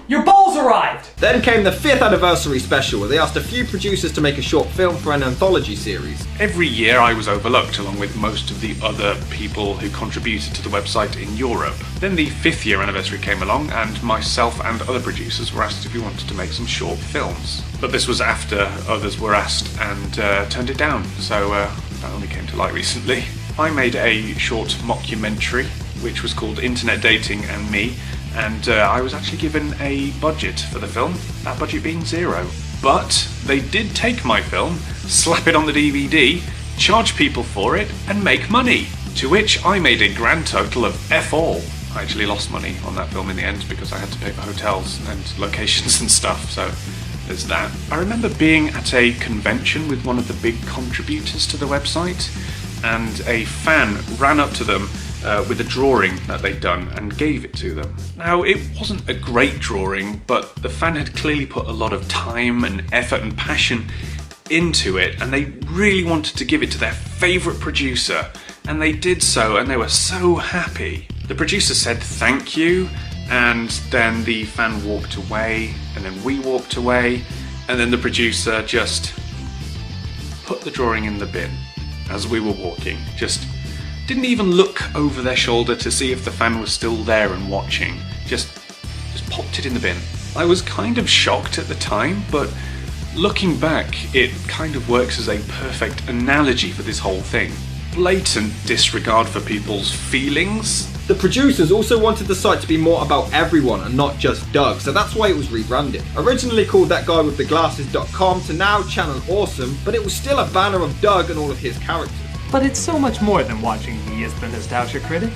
Your balls arrived! Then came the 5th anniversary special where they asked a few producers to make a short film for an anthology series. Every year I was overlooked along with most of the other people who contributed to the website in Europe. Then the 5th year anniversary came along and myself and other producers were asked if we wanted to make some short films. But this was after others were asked and turned it down, so that only came to light recently. I made a short mockumentary which was called Internet Dating and Me, and I was actually given a budget for the film, that budget being 0. But they did take my film, slap it on the DVD, charge people for it, and make money. To which I made a grand total of F all. I actually lost money on that film in the end because I had to pay for hotels and locations and stuff, so is that I remember being at a convention with one of the big contributors to the website, and a fan ran up to them with a drawing that they'd done and gave it to them. Now, it wasn't a great drawing, but the fan had clearly put a lot of time and effort and passion into it, and they really wanted to give it to their favourite producer, and they did so, and they were so happy. The producer said thank you, and then the fan walked away, and then we walked away, and then the producer just put the drawing in the bin as we were walking. Just didn't even look over their shoulder to see if the fan was still there and watching. Just popped it in the bin. I was kind of shocked at the time, but looking back, it kind of works as a perfect analogy for this whole thing. Blatant disregard for people's feelings. The producers also wanted the site to be more about everyone and not just Doug, so that's why it was rebranded. Originally called thatguywiththeglasses.com to now Channel Awesome, but it was still a banner of Doug and all of his characters. But it's so much more than watching me as the Nostalgia Critic.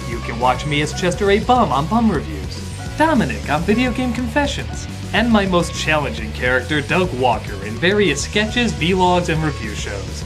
You can watch me as Chester A. Bum on Bum Reviews, Dominic on Video Game Confessions, and my most challenging character, Doug Walker, in various sketches, vlogs, and review shows.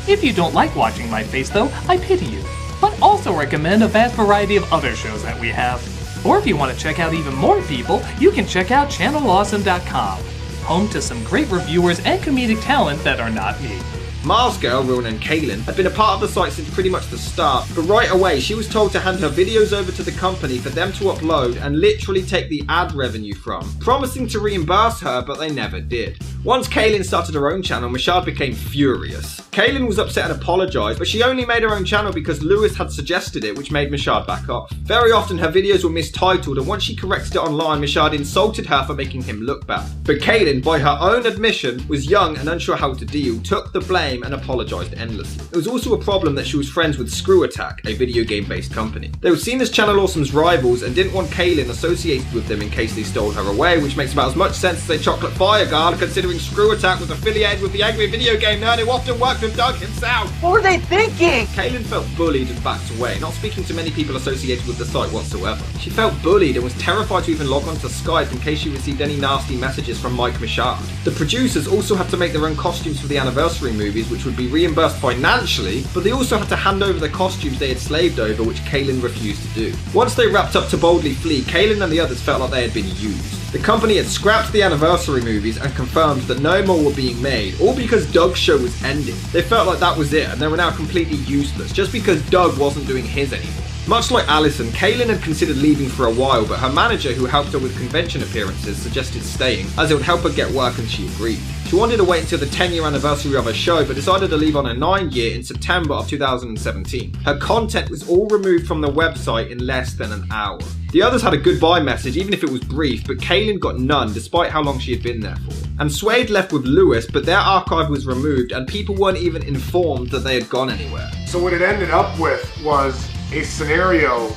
If you don't like watching my face though, I pity you, but also recommend a vast variety of other shows that we have. Or if you want to check out even more people, you can check out ChannelAwesome.com, home to some great reviewers and comedic talent that are not me. Mars Girl, real name Kaylin, had been a part of the site since pretty much the start, but right away she was told to hand her videos over to the company for them to upload and literally take the ad revenue from, promising to reimburse her, but they never did. Once Kaylin started her own channel, Mashad became furious. Kaylin was upset and apologised, but she only made her own channel because Lewis had suggested it, which made Mashad back off. Very often her videos were mistitled, and once she corrected it online, Mashad insulted her for making him look bad. But Kaylin, by her own admission, was young and unsure how to deal, took the blame and apologised endlessly. It was also a problem that she was friends with Screw Attack, a video game based company. They were seen as Channel Awesome's rivals and didn't want Kaylin associated with them in case they stole her away, which makes about as much sense as a chocolate fire guard, considering Screw Attack was affiliated with the angry video game nerd who often worked with Doug himself. What were they thinking? Kaylin felt bullied and backed away, not speaking to many people associated with the site whatsoever. She felt bullied and was terrified to even log on to Skype in case she received any nasty messages from Mike Mashad. The producers also had to make their own costumes for the anniversary movies, which would be reimbursed financially, but they also had to hand over the costumes they had slaved over, which Kaylin refused to do. Once they wrapped up to boldly flee, Kaylin and the others felt like they had been used. The company had scrapped the anniversary movies and confirmed that no more were being made, all because Doug's show was ending. They felt like that was it, and they were now completely useless, just because Doug wasn't doing his anymore. Much like Alison, Kaylin had considered leaving for a while, but her manager, who helped her with convention appearances, suggested staying, as it would help her get work, and she agreed. She wanted to wait until the 10-year anniversary of her show, but decided to leave on her 9-year in September of 2017. Her content was all removed from the website in less than an hour. The others had a goodbye message, even if it was brief, but Kaylin got none, despite how long she had been there for. And Suede left with Lewis, but their archive was removed, and people weren't even informed that they had gone anywhere. So what it ended up with was a scenario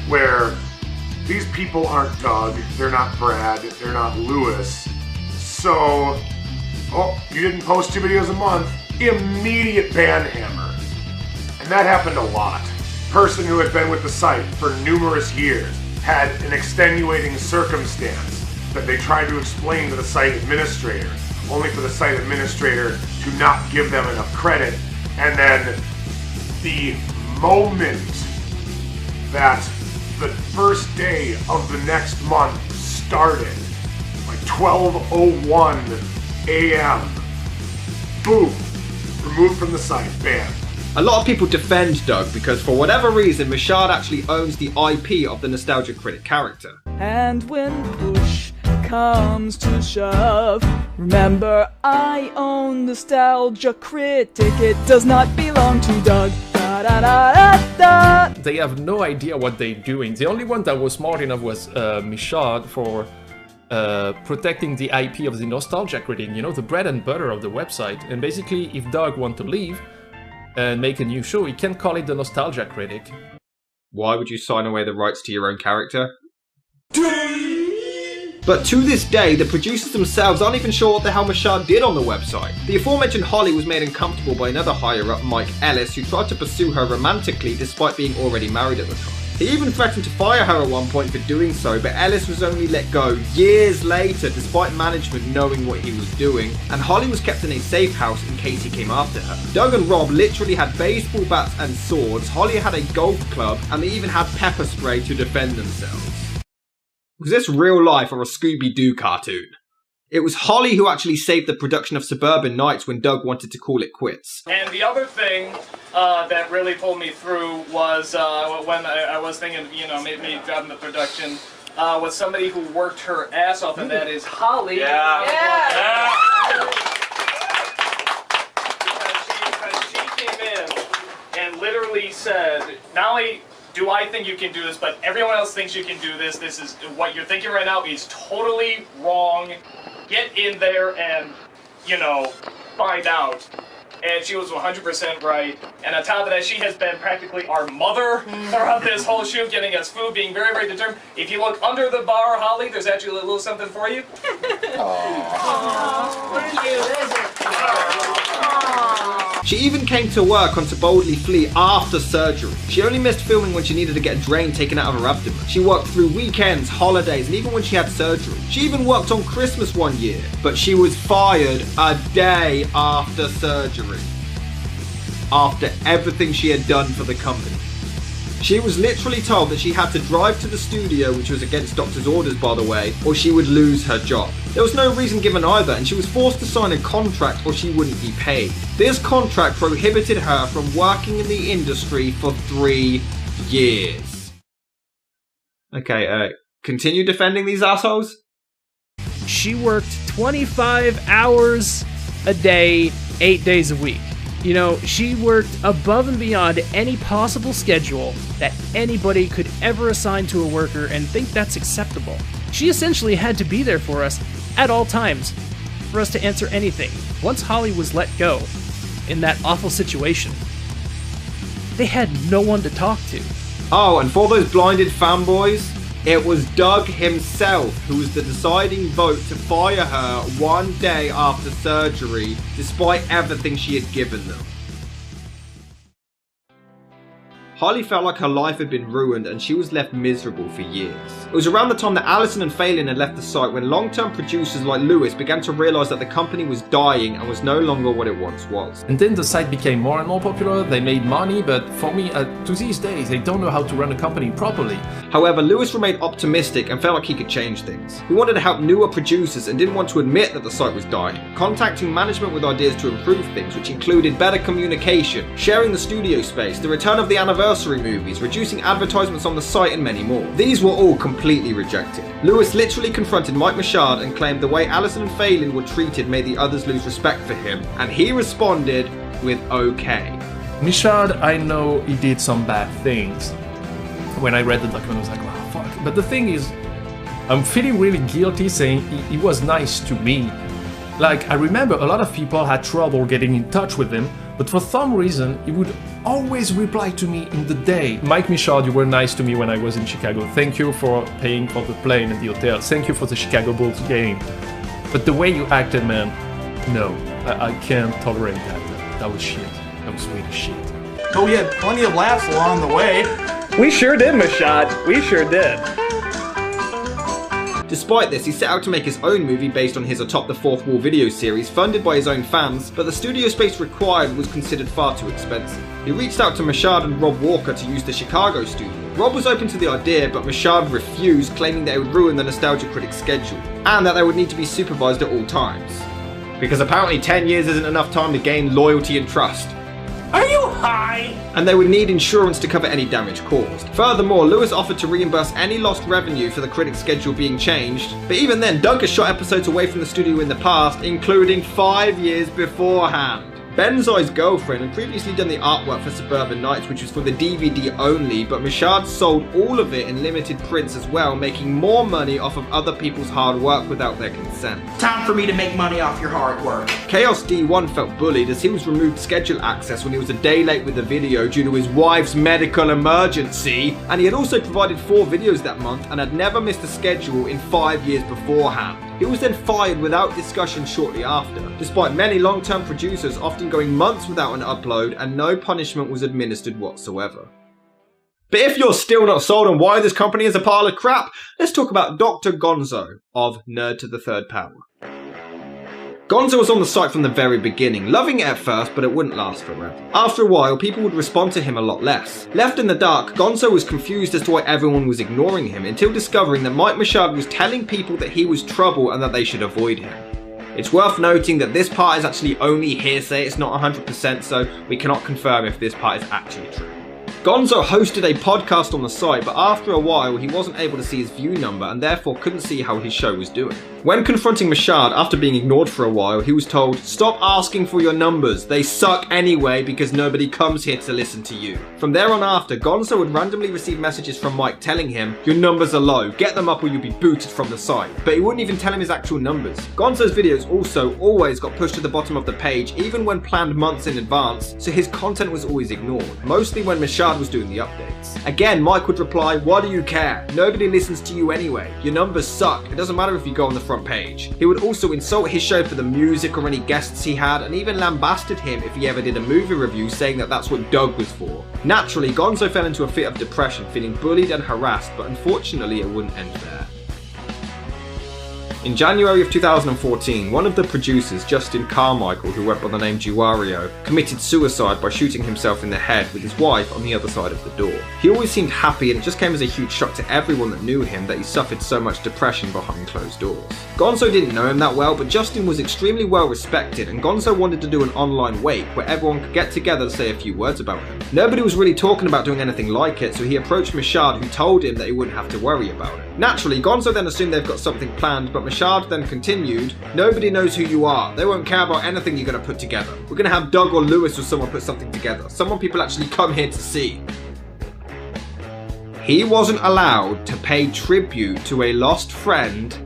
where these people aren't Doug, they're not Brad, they're not Lewis. So, oh, you didn't post 2 videos a month, immediate ban hammer. And that happened a lot. Person who had been with the site for numerous years had an extenuating circumstance that they tried to explain to the site administrator, only for the site administrator to not give them enough credit. And then the moment that the first day of the next month started, like 12:01 a.m., boom, removed from the site, banned. A lot of people defend Doug because for whatever reason, Mashad actually owns the IP of the Nostalgia Critic character. And when push comes to shove, remember I own Nostalgia Critic, it does not belong to Doug. They have no idea what they're doing. The only one that was smart enough was Mashad for protecting the IP of the Nostalgia Critic, you know, the bread and butter of the website. And basically, if Doug wants to leave and make a new show, he can call it the Nostalgia Critic. Why would you sign away the rights to your own character? But to this day, the producers themselves aren't even sure what the hell Mashad did on the website. The aforementioned Holly was made uncomfortable by another higher-up, Mike Ellis, who tried to pursue her romantically despite being already married at the time. He even threatened to fire her at one point for doing so, but Ellis was only let go years later despite management knowing what he was doing, and Holly was kept in a safe house in case he came after her. Doug and Rob literally had baseball bats and swords, Holly had a golf club, and they even had pepper spray to defend themselves. Was this real life or a Scooby-Doo cartoon? It was Holly who actually saved the production of Suburban Nights when Doug wanted to call it quits. And the other thing that really pulled me through was when I was thinking, you know, maybe dropping the production, was somebody who worked her ass off, and that is Holly. Yeah. Because she came in and literally said, not only do I think you can do this, but everyone else thinks you can do this. This is what you're thinking right now is totally wrong. Get in there and, you know, find out. And she was 100% right. And on top of that, she has been practically our mother throughout this whole shoot, getting us food, being very, very determined. If you look under the bar, Holly, there's actually a little something for you. She even came to work on To Boldly Flee after surgery. She only missed filming when she needed to get a drain taken out of her abdomen. She worked through weekends, holidays, and even when she had surgery. She even worked on Christmas one year, but she was fired a day after surgery. After everything she had done for the company. She was literally told that she had to drive to the studio, which was against doctor's orders by the way, or she would lose her job. There was no reason given either, and she was forced to sign a contract or she wouldn't be paid. This contract prohibited her from working in the industry for 3 years. Okay, continue defending these assholes? She worked 25 hours a day, 8 days a week. You know, she worked above and beyond any possible schedule that anybody could ever assign to a worker and think that's acceptable. She essentially had to be there for us at all times, for us to answer anything. Once Holly was let go, in that awful situation, they had no one to talk to. Oh, and for those blinded fanboys, it was Doug himself who was the deciding vote to fire her one day after surgery, despite everything she had given them. Holly felt like her life had been ruined and she was left miserable for years. It was around the time that Allison and Phelan had left the site when long-term producers like Lewis began to realise that the company was dying and was no longer what it once was. And then the site became more and more popular, they made money, but for me, to these days, they don't know how to run a company properly. However, Lewis remained optimistic and felt like he could change things. He wanted to help newer producers and didn't want to admit that the site was dying, contacting management with ideas to improve things, which included better communication, sharing the studio space, the return of the anniversary movies, reducing advertisements on the site, and many more. These were all completely rejected. Lewis literally confronted Mike Machado and claimed the way Allison and Phelan were treated made the others lose respect for him, and he responded with okay. Machado, I know he did some bad things. When I read the document, I was like, oh, fuck. But the thing is, I'm feeling really guilty saying he was nice to me. Like, I remember a lot of people had trouble getting in touch with him, but for some reason, he would always reply to me in the day. Mike Machado, you were nice to me when I was in Chicago. Thank you for paying for the plane and the hotel. Thank you for the Chicago Bulls game. But the way you acted, man, no. I can't tolerate that. That was shit. That was really shit. Oh, we had plenty of laughs along the way. We sure did, Machado. We sure did. Despite this, he set out to make his own movie based on his Atop the Fourth Wall video series, funded by his own fans, but the studio space required was considered far too expensive. He reached out to Machado and Rob Walker to use the Chicago studio. Rob was open to the idea, but Machado refused, claiming that it would ruin the Nostalgia Critic's schedule, and that they would need to be supervised at all times. Because apparently 10 years isn't enough time to gain loyalty and trust. Are you high? And they would need insurance to cover any damage caused. Furthermore, Lewis offered to reimburse any lost revenue for the critic's schedule being changed, but even then, Doug has shot episodes away from the studio in the past, including 5 years beforehand. Benzai's girlfriend had previously done the artwork for Suburban Nights, which was for the DVD only, but Machado sold all of it in limited prints as well, making more money off of other people's hard work without their consent. Time for me to make money off your hard work. Chaos D1 felt bullied as he was removed schedule access when he was a day late with the video due to his wife's medical emergency, and he had also provided 4 videos that month and had never missed a schedule in 5 years beforehand. He was then fired without discussion shortly after, despite many long-term producers often going months without an upload and no punishment was administered whatsoever. But if you're still not sold on why this company is a pile of crap, let's talk about Dr. Gonzo of Nerd to the Third Power. Gonzo was on the site from the very beginning, loving it at first, but it wouldn't last forever. After a while, people would respond to him a lot less. Left in the dark, Gonzo was confused as to why everyone was ignoring him, until discovering that Mike Machado was telling people that he was trouble and that they should avoid him. It's worth noting that this part is actually only hearsay, it's not 100%, so we cannot confirm if this part is actually true. Gonzo hosted a podcast on the site, but after a while he wasn't able to see his view number and therefore couldn't see how his show was doing. When confronting Machado after being ignored for a while, he was told, "Stop asking for your numbers, they suck anyway because nobody comes here to listen to you." From there on after, Gonzo would randomly receive messages from Mike telling him, "Your numbers are low, get them up or you'll be booted from the site." But he wouldn't even tell him his actual numbers. Gonzo's videos also always got pushed to the bottom of the page, even when planned months in advance, so his content was always ignored, mostly when Machado was doing the updates. Again, Mike would reply, "Why do you care? Nobody listens to you anyway. Your numbers suck. It doesn't matter if you go on the front page." He would also insult his show for the music or any guests he had, and even lambasted him if he ever did a movie review, saying that that's what Doug was for. Naturally, Gonzo fell into a fit of depression, feeling bullied and harassed, but unfortunately it wouldn't end there. In January of 2014, one of the producers, Justin Carmichael, who went by the name Juario, committed suicide by shooting himself in the head with his wife on the other side of the door. He always seemed happy, and it just came as a huge shock to everyone that knew him that he suffered so much depression behind closed doors. Gonzo didn't know him that well, but Justin was extremely well respected, and Gonzo wanted to do an online wake where everyone could get together to say a few words about him. Nobody was really talking about doing anything like it, so he approached Machado, who told him that he wouldn't have to worry about it. Naturally, Gonzo then assumed they've got something planned, but Machado then continued, "Nobody knows who you are. They won't care about anything you're going to put together. We're going to have Doug or Lewis or someone put something together. Someone people actually come here to see." He wasn't allowed to pay tribute to a lost friend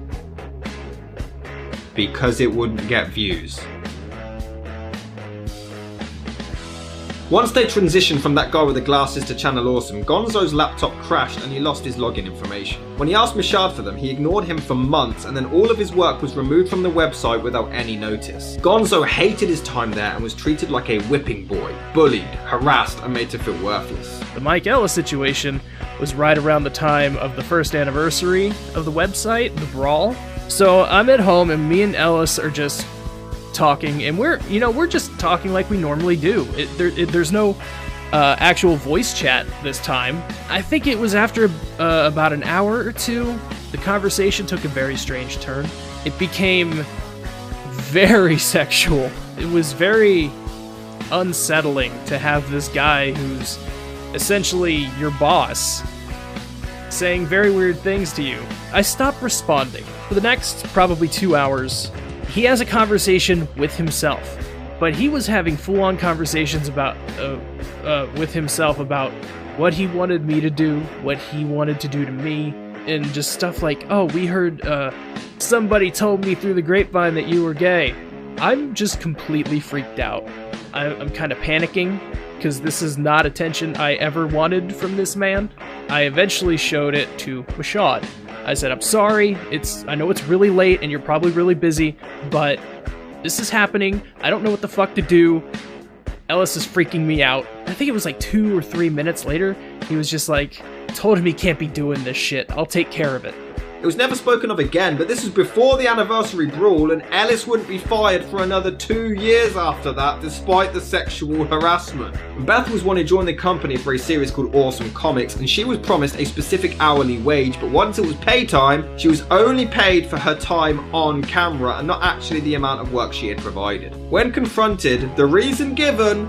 because it wouldn't get views. Once they transitioned from that guy with the glasses to Channel Awesome, Gonzo's laptop crashed and he lost his login information. When he asked Machado for them, he ignored him for months, and then all of his work was removed from the website without any notice. Gonzo hated his time there and was treated like a whipping boy, bullied, harassed, and made to feel worthless. The Mike Ellis situation was right around the time of the first anniversary of the website, the Brawl. So I'm at home and me and Ellis are just talking, and we're just talking like we normally do. There's no actual voice chat this time. I think it was after about an hour or two, the conversation took a very strange turn. It became very sexual. It was very unsettling to have this guy who's essentially your boss saying very weird things to you. I stopped responding. For the next probably 2 hours, he has a conversation with himself, but he was having full-on conversations with himself about what he wanted me to do, what he wanted to do to me, and just stuff like, "Oh, we heard somebody told me through the grapevine that you were gay." I'm just completely freaked out. I'm kind of panicking because this is not attention I ever wanted from this man. I eventually showed it to Machado. I said, "I'm sorry, I know it's really late and you're probably really busy, but this is happening. I don't know what the fuck to do. Ellis is freaking me out." I think it was like 2 or 3 minutes later, he was just like, "Told him he can't be doing this shit. I'll take care of it." It was never spoken of again, but this was before the anniversary brawl, and Ellis wouldn't be fired for another 2 years after that, despite the sexual harassment. Beth was one who joined the company for a series called Awesome Comics, and she was promised a specific hourly wage, but once it was pay time, she was only paid for her time on camera and not actually the amount of work she had provided. When confronted, the reason given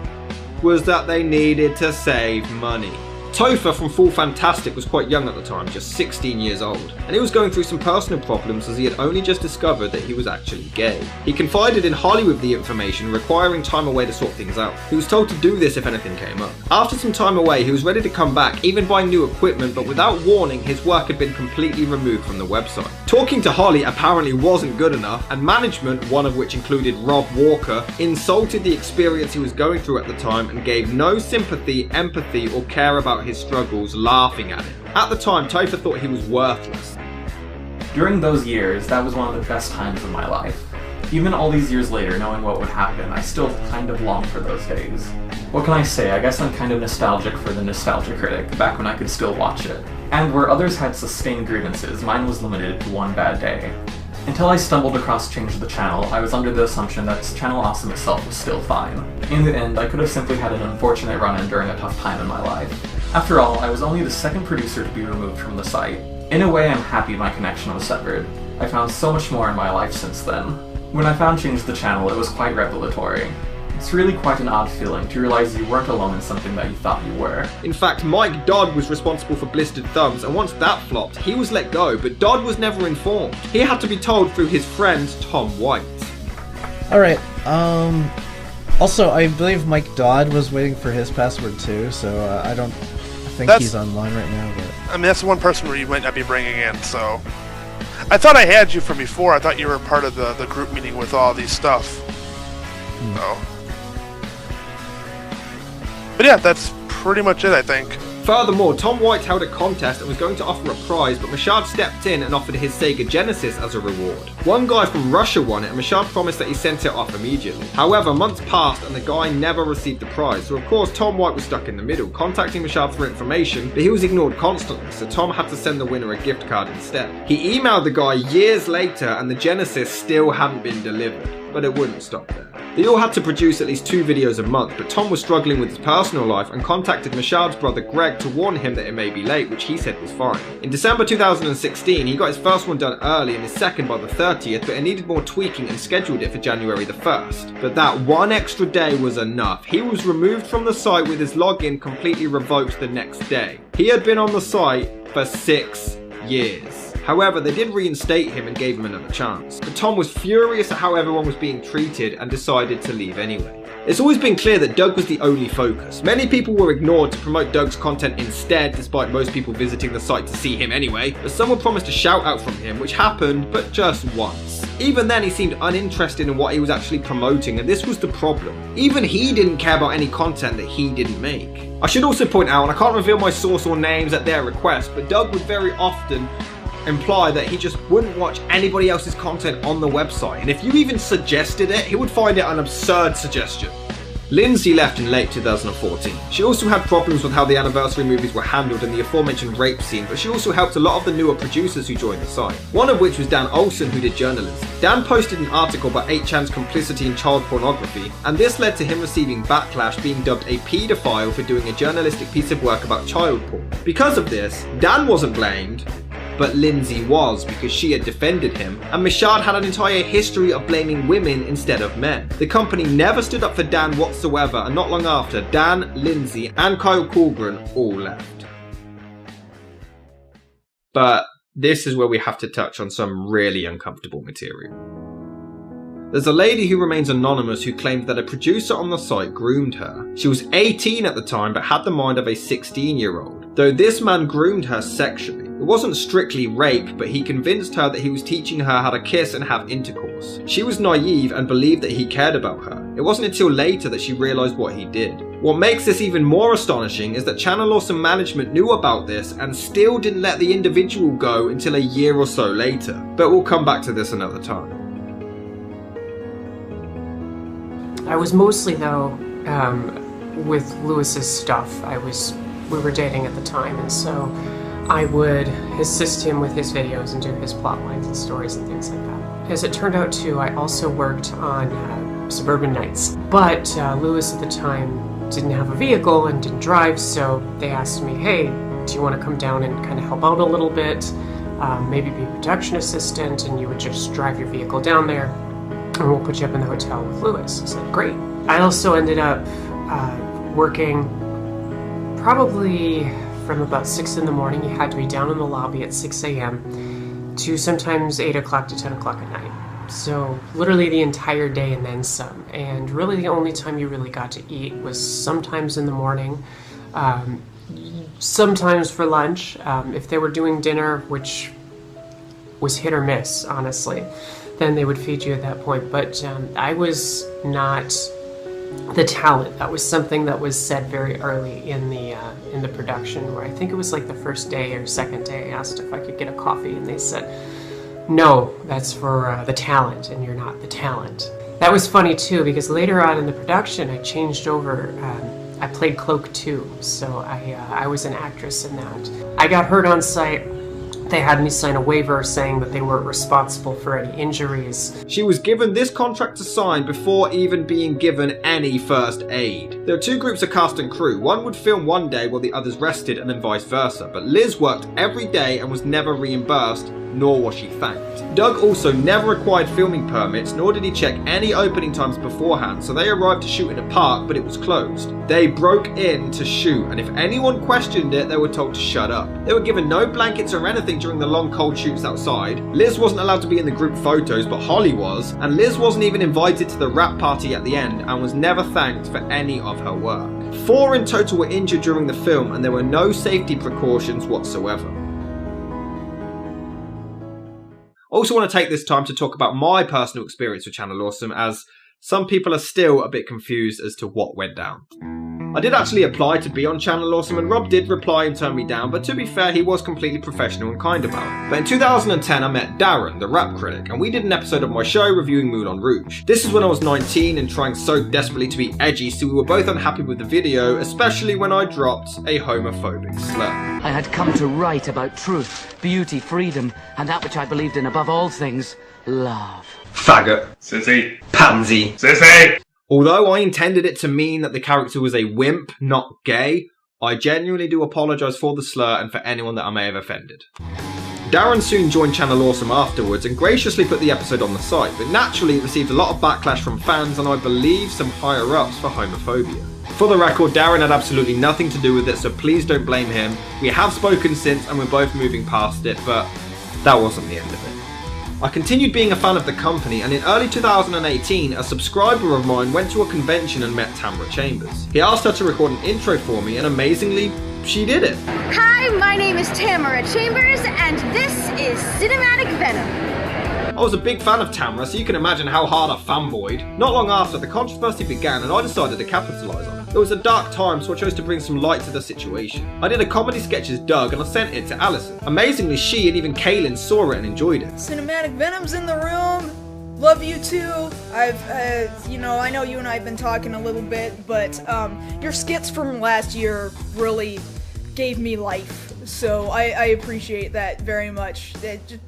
was that they needed to save money. Topher from Full Fantastic was quite young at the time, just 16 years old, and he was going through some personal problems as he had only just discovered that he was actually gay. He confided in Holly with the information, requiring time away to sort things out. He was told to do this if anything came up. After some time away, he was ready to come back, even buying new equipment, but without warning, his work had been completely removed from the website. Talking to Holly apparently wasn't good enough, and management, one of which included Rob Walker, insulted the experience he was going through at the time and gave no sympathy, empathy, or care about his struggles, laughing at him. At the time, Topher thought he was worthless. During those years, that was one of the best times of my life. Even all these years later, knowing what would happen, I still kind of long for those days. What can I say? I guess I'm kind of nostalgic for the Nostalgia Critic, back when I could still watch it. And where others had sustained grievances, mine was limited to one bad day. Until I stumbled across ChangeTheChannel, I was under the assumption that Channel Awesome itself was still fine. In the end, I could have simply had an unfortunate run-in during a tough time in my life. After all, I was only the second producer to be removed from the site. In a way, I'm happy my connection was severed. I found so much more in my life since then. When I found ChangeTheChannel, it was quite revelatory. It's really quite an odd feeling to realize you weren't alone in something that you thought you were. In fact, Mike Dodd was responsible for Blistered Thumbs, and once that flopped, he was let go, but Dodd was never informed. He had to be told through his friend, Tom White. Alright, also, I believe Mike Dodd was waiting for his password too, so I don't think he's online right now, but... I mean, that's the one person where you might not be bringing in, so... I thought I had you from before. I thought you were part of the group meeting with all these stuff. So... But yeah, that's pretty much it, I think. Furthermore, Tom White held a contest and was going to offer a prize, but Mashad stepped in and offered his Sega Genesis as a reward. One guy from Russia won it, and Mashad promised that he sent it off immediately. However, months passed and the guy never received the prize, so of course Tom White was stuck in the middle, contacting Mashad for information, but he was ignored constantly, so Tom had to send the winner a gift card instead. He emailed the guy years later and the Genesis still hadn't been delivered, but it wouldn't stop there. They all had to produce at least 2 videos a month, but Tom was struggling with his personal life and contacted Mashad's brother Greg to warn him that it may be late, which he said was fine. In December 2016, he got his first one done early and his second by the 30th, but it needed more tweaking and scheduled it for January the 1st. But that one extra day was enough. He was removed from the site with his login completely revoked the next day. He had been on the site for 6 years. However, they did reinstate him and gave him another chance. But Tom was furious at how everyone was being treated and decided to leave anyway. It's always been clear that Doug was the only focus. Many people were ignored to promote Doug's content instead, despite most people visiting the site to see him anyway, but some were promised a shout out from him, which happened, but just once. Even then, he seemed uninterested in what he was actually promoting, and this was the problem. Even he didn't care about any content that he didn't make. I should also point out, and I can't reveal my source or names at their request, but Doug would very often imply that he just wouldn't watch anybody else's content on the website, and if you even suggested it, he would find it an absurd suggestion. Lindsay left in late 2014. She also had problems with how the anniversary movies were handled and the aforementioned rape scene, but she also helped a lot of the newer producers who joined the site. One of which was Dan Olsen, who did journalism. Dan posted an article about 8chan's complicity in child pornography, and this led to him receiving backlash, being dubbed a paedophile for doing a journalistic piece of work about child porn. Because of this, Dan wasn't blamed, but Lindsay was, because she had defended him, and Mashad had an entire history of blaming women instead of men. The company never stood up for Dan whatsoever, and not long after, Dan, Lindsay, and Kyle Corcoran all left. But this is where we have to touch on some really uncomfortable material. There's a lady who remains anonymous who claimed that a producer on the site groomed her. She was 18 at the time, but had the mind of a 16-year-old. Though this man groomed her sexually. It wasn't strictly rape, but he convinced her that he was teaching her how to kiss and have intercourse. She was naive and believed that he cared about her. It wasn't until later that she realised what he did. What makes this even more astonishing is that Channel Awesome management knew about this and still didn't let the individual go until a year or so later. But we'll come back to this another time. I was mostly, though, with Lewis's stuff. We were dating at the time, and so I would assist him with his videos and do his plot lines and stories and things like that. As it turned out, too, I also worked on Suburban Nights. But Lewis at the time didn't have a vehicle and didn't drive, so they asked me, hey, do you want to come down and kind of help out a little bit? Maybe be a production assistant, and you would just drive your vehicle down there, and we'll put you up in the hotel with Lewis. I said, great. I also ended up working probably from about 6 in the morning. You had to be down in the lobby at 6 a.m. to sometimes 8 o'clock to 10 o'clock at night. So literally the entire day and then some. And really the only time you really got to eat was sometimes in the morning, sometimes for lunch. If they were doing dinner, which was hit or miss, honestly, then they would feed you at that point. But I was not the talent. That was something that was said very early in the production, where I think it was like the first day or second day I asked if I could get a coffee, and they said, no, that's for the talent, and you're not the talent. That was funny too, because later on in the production, I changed over. I played Cloak 2, so I was an actress in that. I got hurt on site. They had me sign a waiver saying that they weren't responsible for any injuries. She was given this contract to sign before even being given any first aid. There were two groups of cast and crew. One would film one day while the others rested, and then vice versa. But Liz worked every day and was never reimbursed, nor was she thanked. Doug also never acquired filming permits, nor did he check any opening times beforehand, so they arrived to shoot in a park, but it was closed. They broke in to shoot, and if anyone questioned it, they were told to shut up. They were given no blankets or anything during the long cold shoots outside. Liz wasn't allowed to be in the group photos, but Holly was, and Liz wasn't even invited to the wrap party at the end, and was never thanked for any of her work. 4 in total were injured during the film, and there were no safety precautions whatsoever. I also want to take this time to talk about my personal experience with Channel Awesome, as some people are still a bit confused as to what went down. I did actually apply to be on Channel Awesome, and Rob did reply and turn me down, but to be fair, he was completely professional and kind about it. But in 2010, I met Darren, the rap critic, and we did an episode of my show reviewing Moulin Rouge. This is when I was 19 and trying so desperately to be edgy, so we were both unhappy with the video, especially when I dropped a homophobic slur. I had come to write about truth, beauty, freedom, and that which I believed in above all things, love. Faggot. Sissy. Pansy. Sissy. Although I intended it to mean that the character was a wimp, not gay, I genuinely do apologise for the slur and for anyone that I may have offended. Darren soon joined Channel Awesome afterwards and graciously put the episode on the site, but naturally it received a lot of backlash from fans and I believe some higher ups for homophobia. For the record, Darren had absolutely nothing to do with it, so please don't blame him. We have spoken since and we're both moving past it, but that wasn't the end of it. I continued being a fan of the company, and in early 2018, a subscriber of mine went to a convention and met Tamra Chambers. He asked her to record an intro for me, and amazingly, she did it. Hi, my name is Tamara Chambers, and this is Cinematic Venom. I was a big fan of Tamra, so you can imagine how hard I fanboyed. Not long after, the controversy began, and I decided to capitalise on it. It was a dark time, so I chose to bring some light to the situation. I did a comedy sketch as Doug, and I sent it to Alison. Amazingly, she and even Kaylin saw it and enjoyed it. Cinematic Venom's in the room. Love you too. I know you and I have been talking a little bit, but your skits from last year really gave me life. So I appreciate that very much.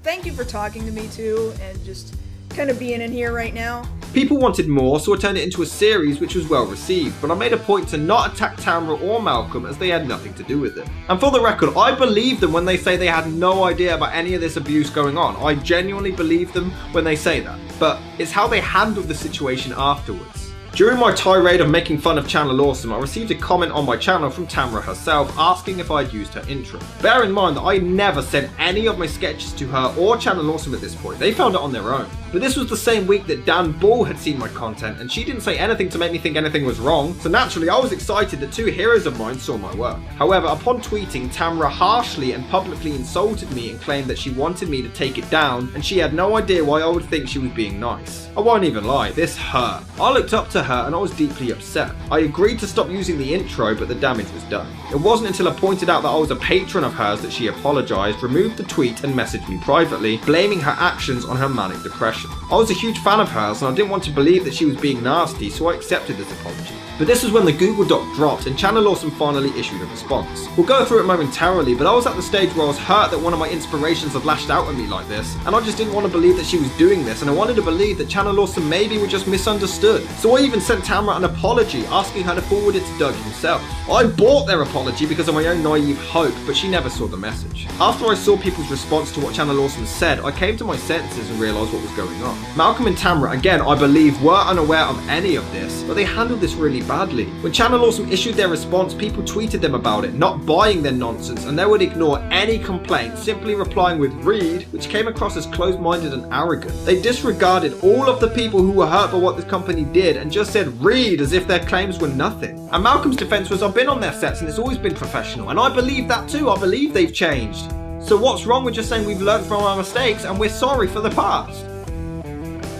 Thank you for talking to me too, and just kind of being in here right now. People wanted more, so I turned it into a series which was well received, but I made a point to not attack Tamra or Malcolm as they had nothing to do with it. And for the record, I believe them when they say they had no idea about any of this abuse going on. I genuinely believe them when they say that, but it's how they handled the situation afterwards. During my tirade of making fun of Channel Awesome, I received a comment on my channel from Tamra herself asking if I'd used her intro. Bear in mind that I never sent any of my sketches to her or Channel Awesome at this point, they found it on their own. But this was the same week that Dan Ball had seen my content and she didn't say anything to make me think anything was wrong, so naturally I was excited that 2 heroes of mine saw my work. However, upon tweeting, Tamra harshly and publicly insulted me and claimed that she wanted me to take it down and she had no idea why I would think she was being nice. I won't even lie, this hurt. I looked up to her and I was deeply upset. I agreed to stop using the intro, but the damage was done. It wasn't until I pointed out that I was a patron of hers that she apologised, removed the tweet and messaged me privately, blaming her actions on her manic depression. I was a huge fan of hers and I didn't want to believe that she was being nasty, so I accepted this apology. But this was when the Google Doc dropped and Channel Awesome finally issued a response. We'll go through it momentarily, but I was at the stage where I was hurt that one of my inspirations had lashed out at me like this, and I just didn't want to believe that she was doing this, and I wanted to believe that Channel Awesome maybe were just misunderstood. So I even sent Tamra an apology, asking her to forward it to Doug himself. I bought their apology because of my own naive hope, but she never saw the message. After I saw people's response to what Channel Awesome said, I came to my senses and realised what was going on. Malcolm and Tamra, again, I believe, were unaware of any of this, but they handled this really badly. When Channel Awesome issued their response, people tweeted them about it, not buying their nonsense, and they would ignore any complaint, simply replying with "read," which came across as closed-minded and arrogant. They disregarded all of the people who were hurt by what this company did and just said "read" as if their claims were nothing. And Malcolm's defense was, I've been on their sets and it's always been professional, and I believe that too. I believe they've changed. So what's wrong with just saying we've learned from our mistakes and we're sorry for the past?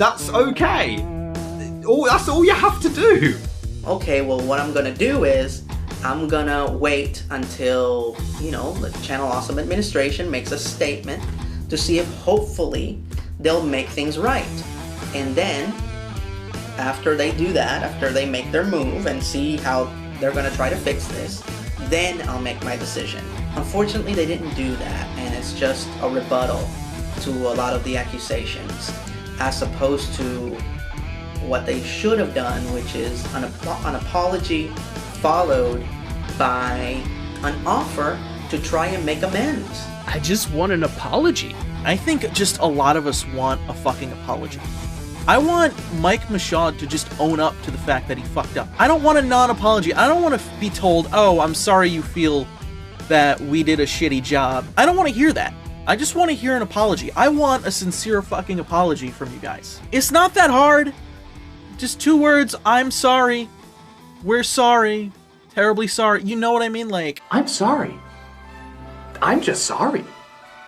That's okay. That's all you have to do. Okay, well, what I'm gonna do is I'm gonna wait until, the Channel Awesome administration makes a statement to see if hopefully they'll make things right. And then, after they do that, after they make their move and see how they're going to try to fix this, then I'll make my decision. Unfortunately, they didn't do that, and it's just a rebuttal to a lot of the accusations, as opposed to what they should have done, which is an apology followed by an offer to try and make amends. I just want an apology. I think just a lot of us want a fucking apology. I want Mike Michaud to just own up to the fact that he fucked up. I don't want a non-apology. I don't want to be told, oh, I'm sorry you feel that we did a shitty job. I don't want to hear that. I just want to hear an apology. I want a sincere fucking apology from you guys. It's not that hard. Just 2 words, I'm sorry. We're sorry. Terribly sorry. You know what I mean? Like, I'm sorry. I'm just sorry.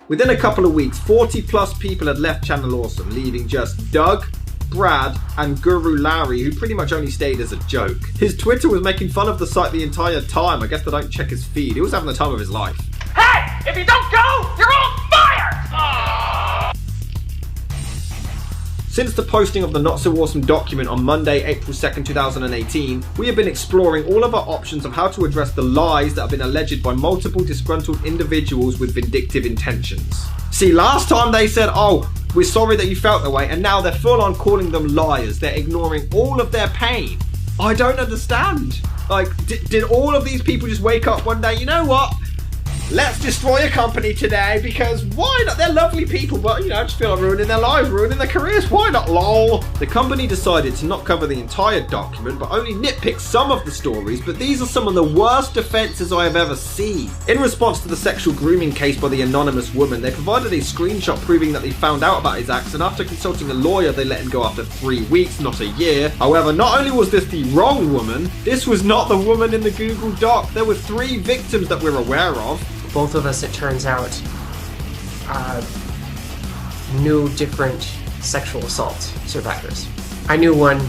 Within a couple of weeks, 40+ people had left Channel Awesome, leaving just Doug, Brad, and Guru Larry, who pretty much only stayed as a joke. His Twitter was making fun of the site the entire time. I guess they don't check his feed. He was having the time of his life. Hey! If you don't go, you're on fire! Since the posting of the Not So Awesome document on Monday, April 2nd, 2018, we have been exploring all of our options of how to address the lies that have been alleged by multiple disgruntled individuals with vindictive intentions. See, last time they said, oh, we're sorry that you felt that way, and now they're full on calling them liars. They're ignoring all of their pain. I don't understand. Like, did all of these people just wake up one day, you know what? Let's destroy a company today, because why not? They're lovely people, but, you know, I just feel like ruining their lives, ruining their careers. Why not, lol? The company decided to not cover the entire document, but only nitpick some of the stories, but these are some of the worst offences I have ever seen. In response to the sexual grooming case by the anonymous woman, they provided a screenshot proving that they found out about his acts, and after consulting a lawyer, they let him go after 3 weeks, not a year. However, not only was this the wrong woman, this was not the woman in the Google Doc. There were 3 victims that we're aware of. Both of us, it turns out, knew different sexual assault survivors. I knew one,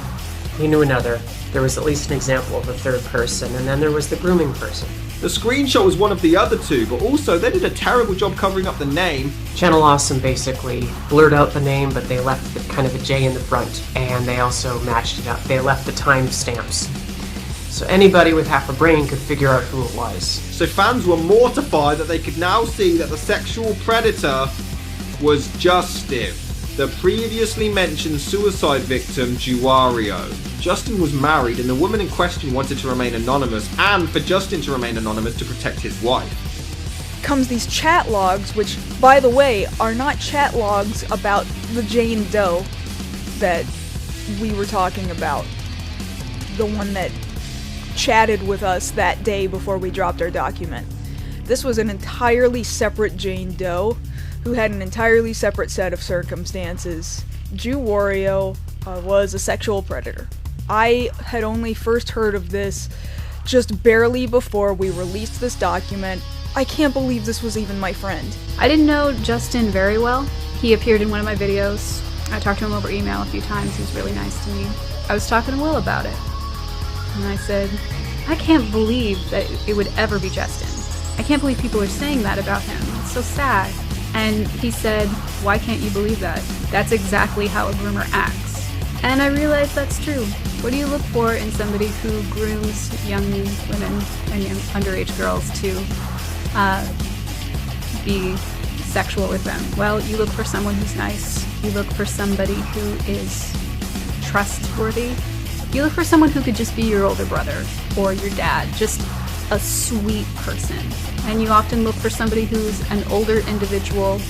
he knew another. There was at least an example of a third person, and then there was the grooming person. The screenshot was one of the other 2, but also they did a terrible job covering up the name. Channel Awesome basically blurred out the name, but they left kind of a J in the front, and they also matched it up. They left the timestamps. So anybody with half a brain could figure out who it was. So fans were mortified that they could now see that the sexual predator was Justin, the previously mentioned suicide victim Juario. Justin was married, and the woman in question wanted to remain anonymous, and for Justin to remain anonymous to protect his wife. Comes these chat logs, which, by the way, are not chat logs about the Jane Doe that we were talking about. The one that chatted with us that day before we dropped our document. This was an entirely separate Jane Doe who had an entirely separate set of circumstances. Juario was a sexual predator. I had only first heard of this just barely before we released this document. I can't believe this was even my friend. I didn't know Justin very well. He appeared in one of my videos. I talked to him over email a few times. He was really nice to me. I was talking to Will about it. And I said, I can't believe that it would ever be Justin. I can't believe people are saying that about him. It's so sad. And he said, why can't you believe that? That's exactly how a groomer acts. And I realized that's true. What do you look for in somebody who grooms young women and young underage girls to be sexual with them? Well, you look for someone who's nice. You look for somebody who is trustworthy. You look for someone who could just be your older brother or your dad, just a sweet person. And you often look for somebody who's an older individual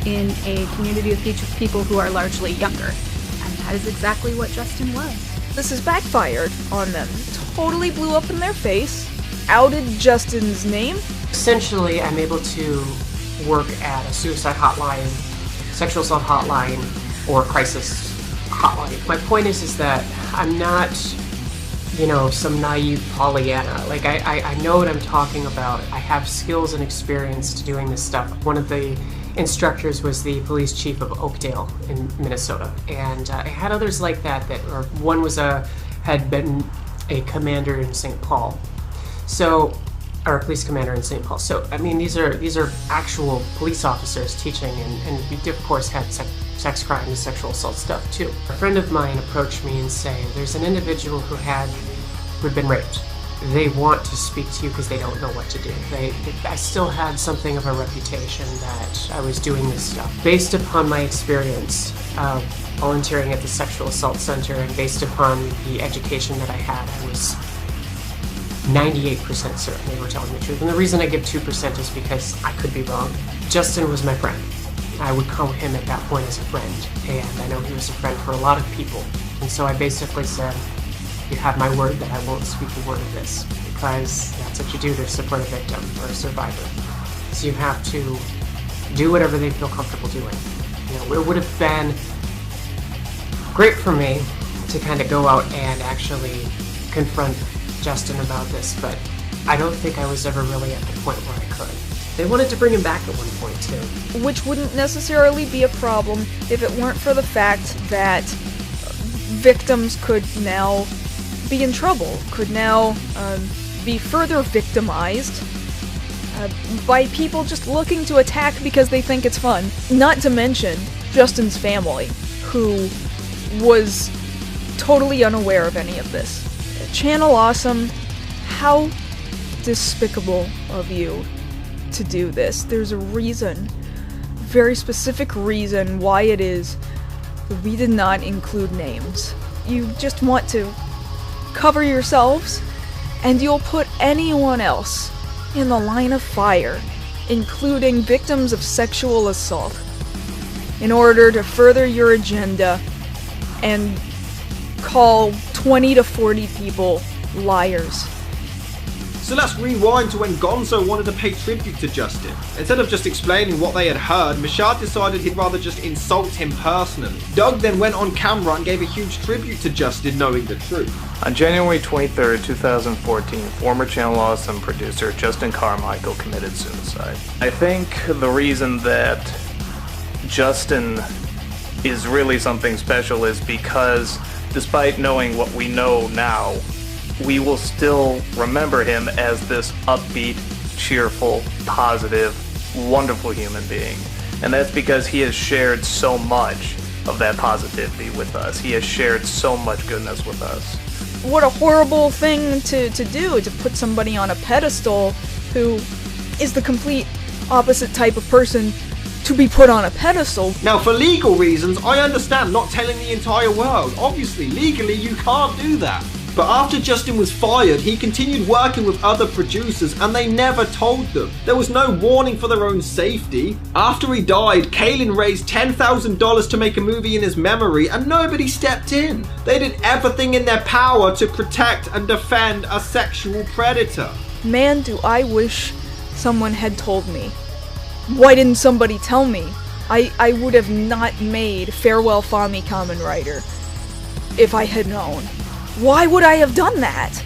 in a community of people who are largely younger. And that is exactly what Justin was. This has backfired on them. Totally blew up in their face, outed Justin's name. Essentially, I'm able to work at a suicide hotline, sexual assault hotline, or crisis hotline. My point is that I'm not, you know, some naive Pollyanna. Like, I know what I'm talking about. I have skills and experience to doing this stuff. One of the instructors was the police chief of Oakdale in Minnesota, and I had others like that, or one was had been a commander in St. Paul. So or a police commander in St. Paul. So, I mean, these are actual police officers teaching, and we, of course, had sex crime and sexual assault stuff, too. A friend of mine approached me and said, there's an individual who'd been raped. They want to speak to you because they don't know what to do. I still had something of a reputation that I was doing this stuff. Based upon my experience of volunteering at the Sexual Assault Center and based upon the education that I had, I was 98% certain they were telling the truth. And the reason I give 2% is because I could be wrong. Justin was my friend. I would call him at that point as a friend, and I know he was a friend for a lot of people. And so I basically said, you have my word that I won't speak a word of this, because that's what you do to support a victim or a survivor. So you have to do whatever they feel comfortable doing. You know, it would have been great for me to kind of go out and actually confront Justin about this, but I don't think I was ever really at the point where I could. They wanted to bring him back at one point, too. Which wouldn't necessarily be a problem if it weren't for the fact that victims could now be in trouble, could now be further victimized by people just looking to attack because they think it's fun. Not to mention Justin's family, who was totally unaware of any of this. Channel Awesome, how despicable of you to do this. There's a reason, very specific reason why it is that we did not include names. You just want to cover yourselves, and you'll put anyone else in the line of fire, including victims of sexual assault, in order to further your agenda and call 20 to 40 people liars. So let's rewind to when Gonzo wanted to pay tribute to Justin. Instead of just explaining what they had heard, Mashad decided he'd rather just insult him personally. Doug then went on camera and gave a huge tribute to Justin, knowing the truth. On January 23rd, 2014, former Channel Awesome producer Justin Carmichael committed suicide. I think the reason that Justin is really something special is because, despite knowing what we know now, we will still remember him as this upbeat, cheerful, positive, wonderful human being. And that's because he has shared so much of that positivity with us. He has shared so much goodness with us. What a horrible thing to do, to put somebody on a pedestal who is the complete opposite type of person to be put on a pedestal. Now, for legal reasons, I understand not telling the entire world. Obviously, legally, you can't do that. But after Justin was fired, he continued working with other producers and they never told them. There was no warning for their own safety. After he died, Kaylin raised $10,000 to make a movie in his memory and nobody stepped in. They did everything in their power to protect and defend a sexual predator. Man, do I wish someone had told me. Why didn't somebody tell me? I would have not made Farewell Fami Kamen Rider if I had known. Why would I have done that?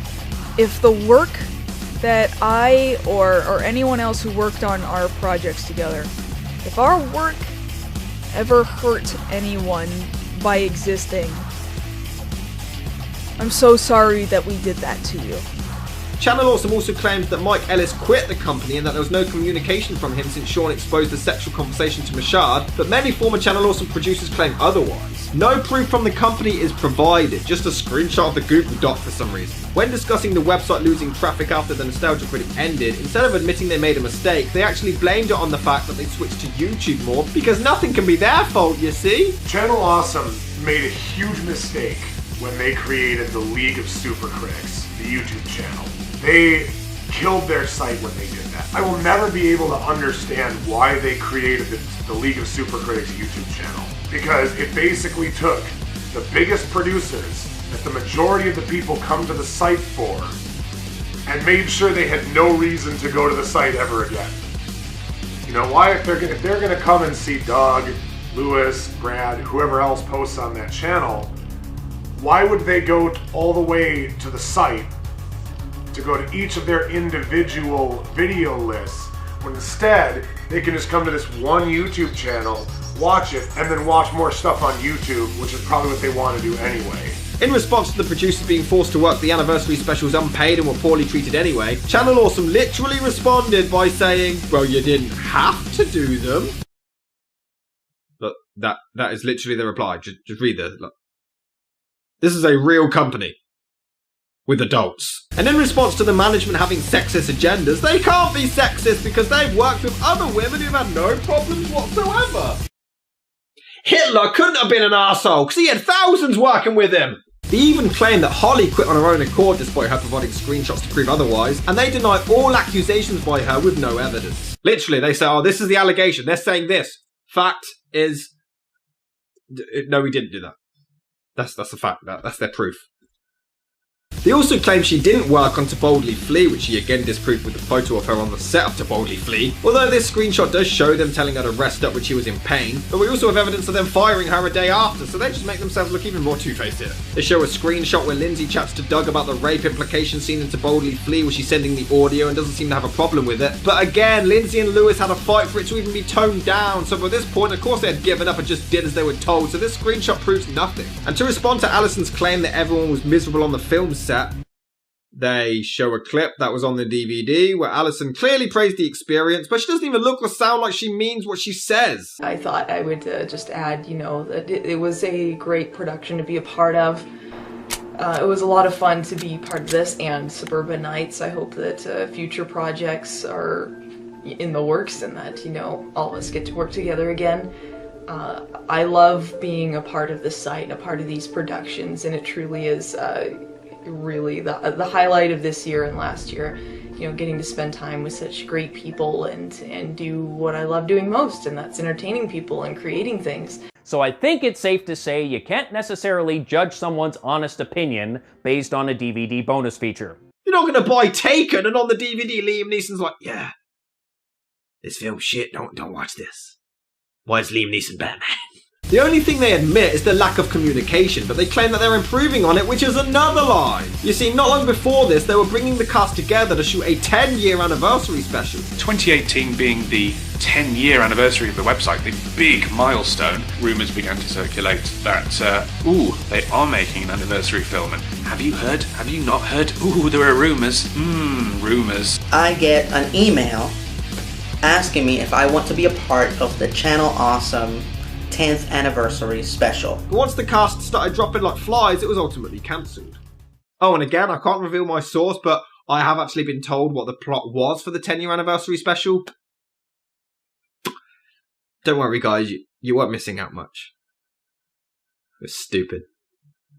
If the work that I or anyone else who worked on our projects together, if our work ever hurt anyone by existing, I'm so sorry that we did that to you. Channel Awesome also claims that Mike Ellis quit the company and that there was no communication from him since Sean exposed the sexual conversation to Mashad, but many former Channel Awesome producers claim otherwise. No proof from the company is provided, just a screenshot of the Google Doc for some reason. When discussing the website losing traffic after the Nostalgia Critic ended, instead of admitting they made a mistake, they actually blamed it on the fact that they switched to YouTube more, because nothing can be their fault, you see? Channel Awesome made a huge mistake when they created the League of Super Critics, the YouTube channel. They killed their site when they did that. I will never be able to understand why they created the League of Super Critics YouTube channel, because it basically took the biggest producers that the majority of the people come to the site for and made sure they had no reason to go to the site ever again. You know why? If they're gonna come and see Doug, Lewis, Brad, whoever else posts on that channel, why would they go all the way to the site to go to each of their individual video lists, when instead they can just come to this one YouTube channel, watch it, and then watch more stuff on YouTube, which is probably what they want to do anyway. In response to the producers being forced to work the anniversary specials unpaid and were poorly treated anyway, Channel Awesome literally responded by saying, well, you didn't have to do them. Look, that is literally the reply. Just read this. Look. This is a real company. With adults. And in response to the management having sexist agendas, they can't be sexist because they've worked with other women who've had no problems whatsoever. Hitler couldn't have been an arsehole because he had thousands working with him. They even claim that Holly quit on her own accord despite her providing screenshots to prove otherwise, and they deny all accusations by her with no evidence. Literally, they say, oh, this is the allegation. They're saying this. Fact is... No, we didn't do that. That's a fact. That's their proof. They also claim she didn't work on To Boldly Flee, which she again disproved with the photo of her on the set of To Boldly Flee. Although this screenshot does show them telling her to rest up when she was in pain, but we also have evidence of them firing her a day after, so they just make themselves look even more two-faced here. They show a screenshot where Lindsay chats to Doug about the rape implication scene in To Boldly Flee, where she's sending the audio and doesn't seem to have a problem with it. But again, Lindsay and Lewis had a fight for it to even be toned down, so by this point, of course they had given up and just did as they were told, so this screenshot proves nothing. And to respond to Alison's claim that everyone was miserable on the film set, they show a clip that was on the DVD where Alison clearly praised the experience, but she doesn't even look or sound like she means what she says. I thought I would just add, that it was a great production to be a part of. It was a lot of fun to be part of this and Suburban Nights. I hope that future projects are in the works and that, all of us get to work together again. I love being a part of this site and a part of these productions, and it truly is really the highlight of this year and last year, getting to spend time with such great people and do what I love doing most, and that's entertaining people and creating things. So I think it's safe to say you can't necessarily judge someone's honest opinion based on a DVD bonus feature. You're not going to buy Taken and on the DVD Liam Neeson's like, yeah, this film's shit, don't watch this. Why is Liam Neeson Batman? The only thing they admit is the lack of communication, but they claim that they're improving on it, which is another lie. You see, not long before this, they were bringing the cast together to shoot a 10-year anniversary special. 2018 being the 10-year anniversary of the website, the big milestone, rumours began to circulate that, they are making an anniversary film. And have you heard? Have you not heard? Ooh, there are rumours. Rumours. I get an email asking me if I want to be a part of the Channel Awesome 10th anniversary special. But once the cast started dropping like flies, it was ultimately cancelled. Oh, and again, I can't reveal my source, but I have actually been told what the plot was for the 10-year anniversary special. Don't worry, guys, you weren't missing out much. It was stupid.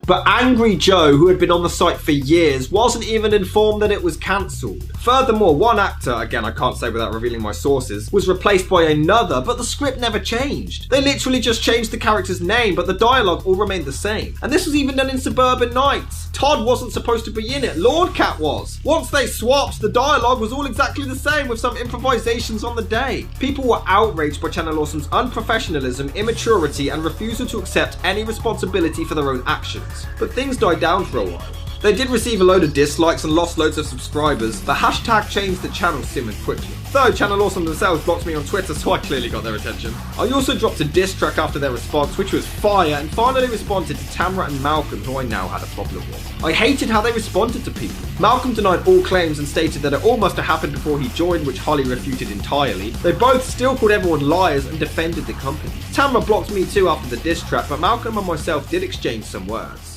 But Angry Joe, who had been on the site for years, wasn't even informed that it was cancelled. Furthermore, one actor, again I can't say without revealing my sources, was replaced by another, but the script never changed. They literally just changed the character's name, but the dialogue all remained the same. And this was even done in Suburban Nights. Todd wasn't supposed to be in it, Lord Cat was. Once they swapped, the dialogue was all exactly the same with some improvisations on the day. People were outraged by Channel Awesome's unprofessionalism, immaturity, and refusal to accept any responsibility for their own actions. But things died down for a while. They did receive a load of dislikes and lost loads of subscribers, but hashtag ChangeTheChannel simmered quickly. Though Channel Awesome themselves blocked me on Twitter, so I clearly got their attention. I also dropped a diss track after their response, which was fire, and finally responded to Tamara and Malcolm, who I now had a problem with. I hated how they responded to people. Malcolm denied all claims and stated that it all must have happened before he joined, which Holly refuted entirely. They both still called everyone liars and defended the company. Tamara blocked me too after the diss track, but Malcolm and myself did exchange some words.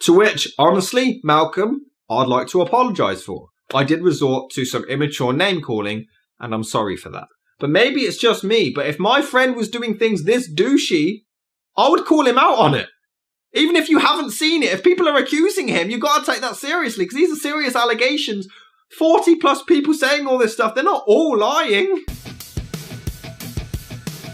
To which, honestly, Malcolm, I'd like to apologise for. I did resort to some immature name-calling, and I'm sorry for that. But maybe it's just me, but if my friend was doing things this douchey, I would call him out on it. Even if you haven't seen it, if people are accusing him, you've got to take that seriously, because these are serious allegations. 40 plus people saying all this stuff, they're not all lying.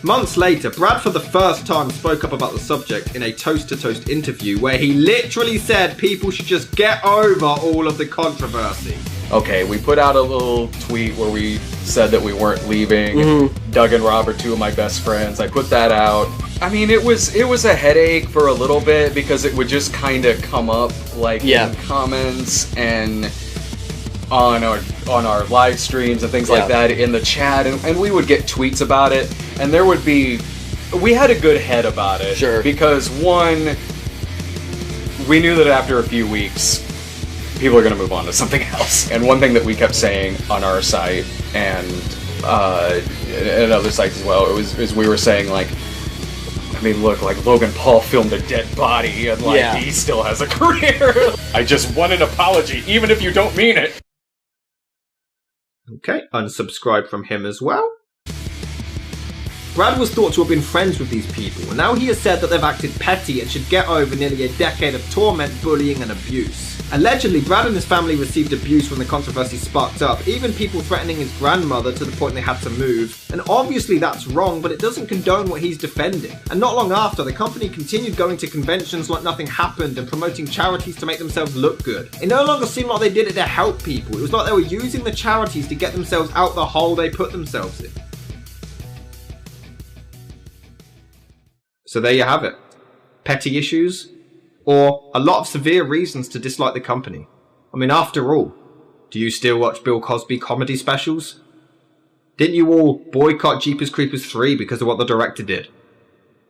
Months later, Brad for the first time spoke up about the subject in a Toast to Toast interview where he literally said people should just get over all of the controversy. Okay, we put out a little tweet where we said that we weren't leaving. Doug and Rob are two of my best friends. I put that out. I mean, it was a headache for a little bit because it would just kind of come up like in comments and on our live streams and things like that in the chat, and we would get tweets about it, and we had a good head about it. Sure. Because one, we knew that after a few weeks, people are going to move on to something else. And one thing that we kept saying on our site and other sites as well, is we were saying, like, I mean, look, like, Logan Paul filmed a dead body, and, like, he still has a career. I just want an apology, even if you don't mean it. Okay, unsubscribe from him as well. Brad was thought to have been friends with these people, and now he has said that they've acted petty and should get over nearly a decade of torment, bullying and abuse. Allegedly, Brad and his family received abuse when the controversy sparked up, even people threatening his grandmother to the point they had to move. And obviously that's wrong, but it doesn't condone what he's defending. And not long after, the company continued going to conventions like nothing happened and promoting charities to make themselves look good. It no longer seemed like they did it to help people, it was like they were using the charities to get themselves out the hole they put themselves in. So there you have it. Petty issues, or a lot of severe reasons to dislike the company. I mean, after all, do you still watch Bill Cosby comedy specials? Didn't you all boycott Jeepers Creepers 3 because of what the director did?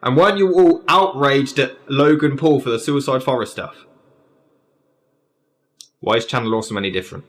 And weren't you all outraged at Logan Paul for the Suicide Forest stuff? Why is Channel Awesome any different?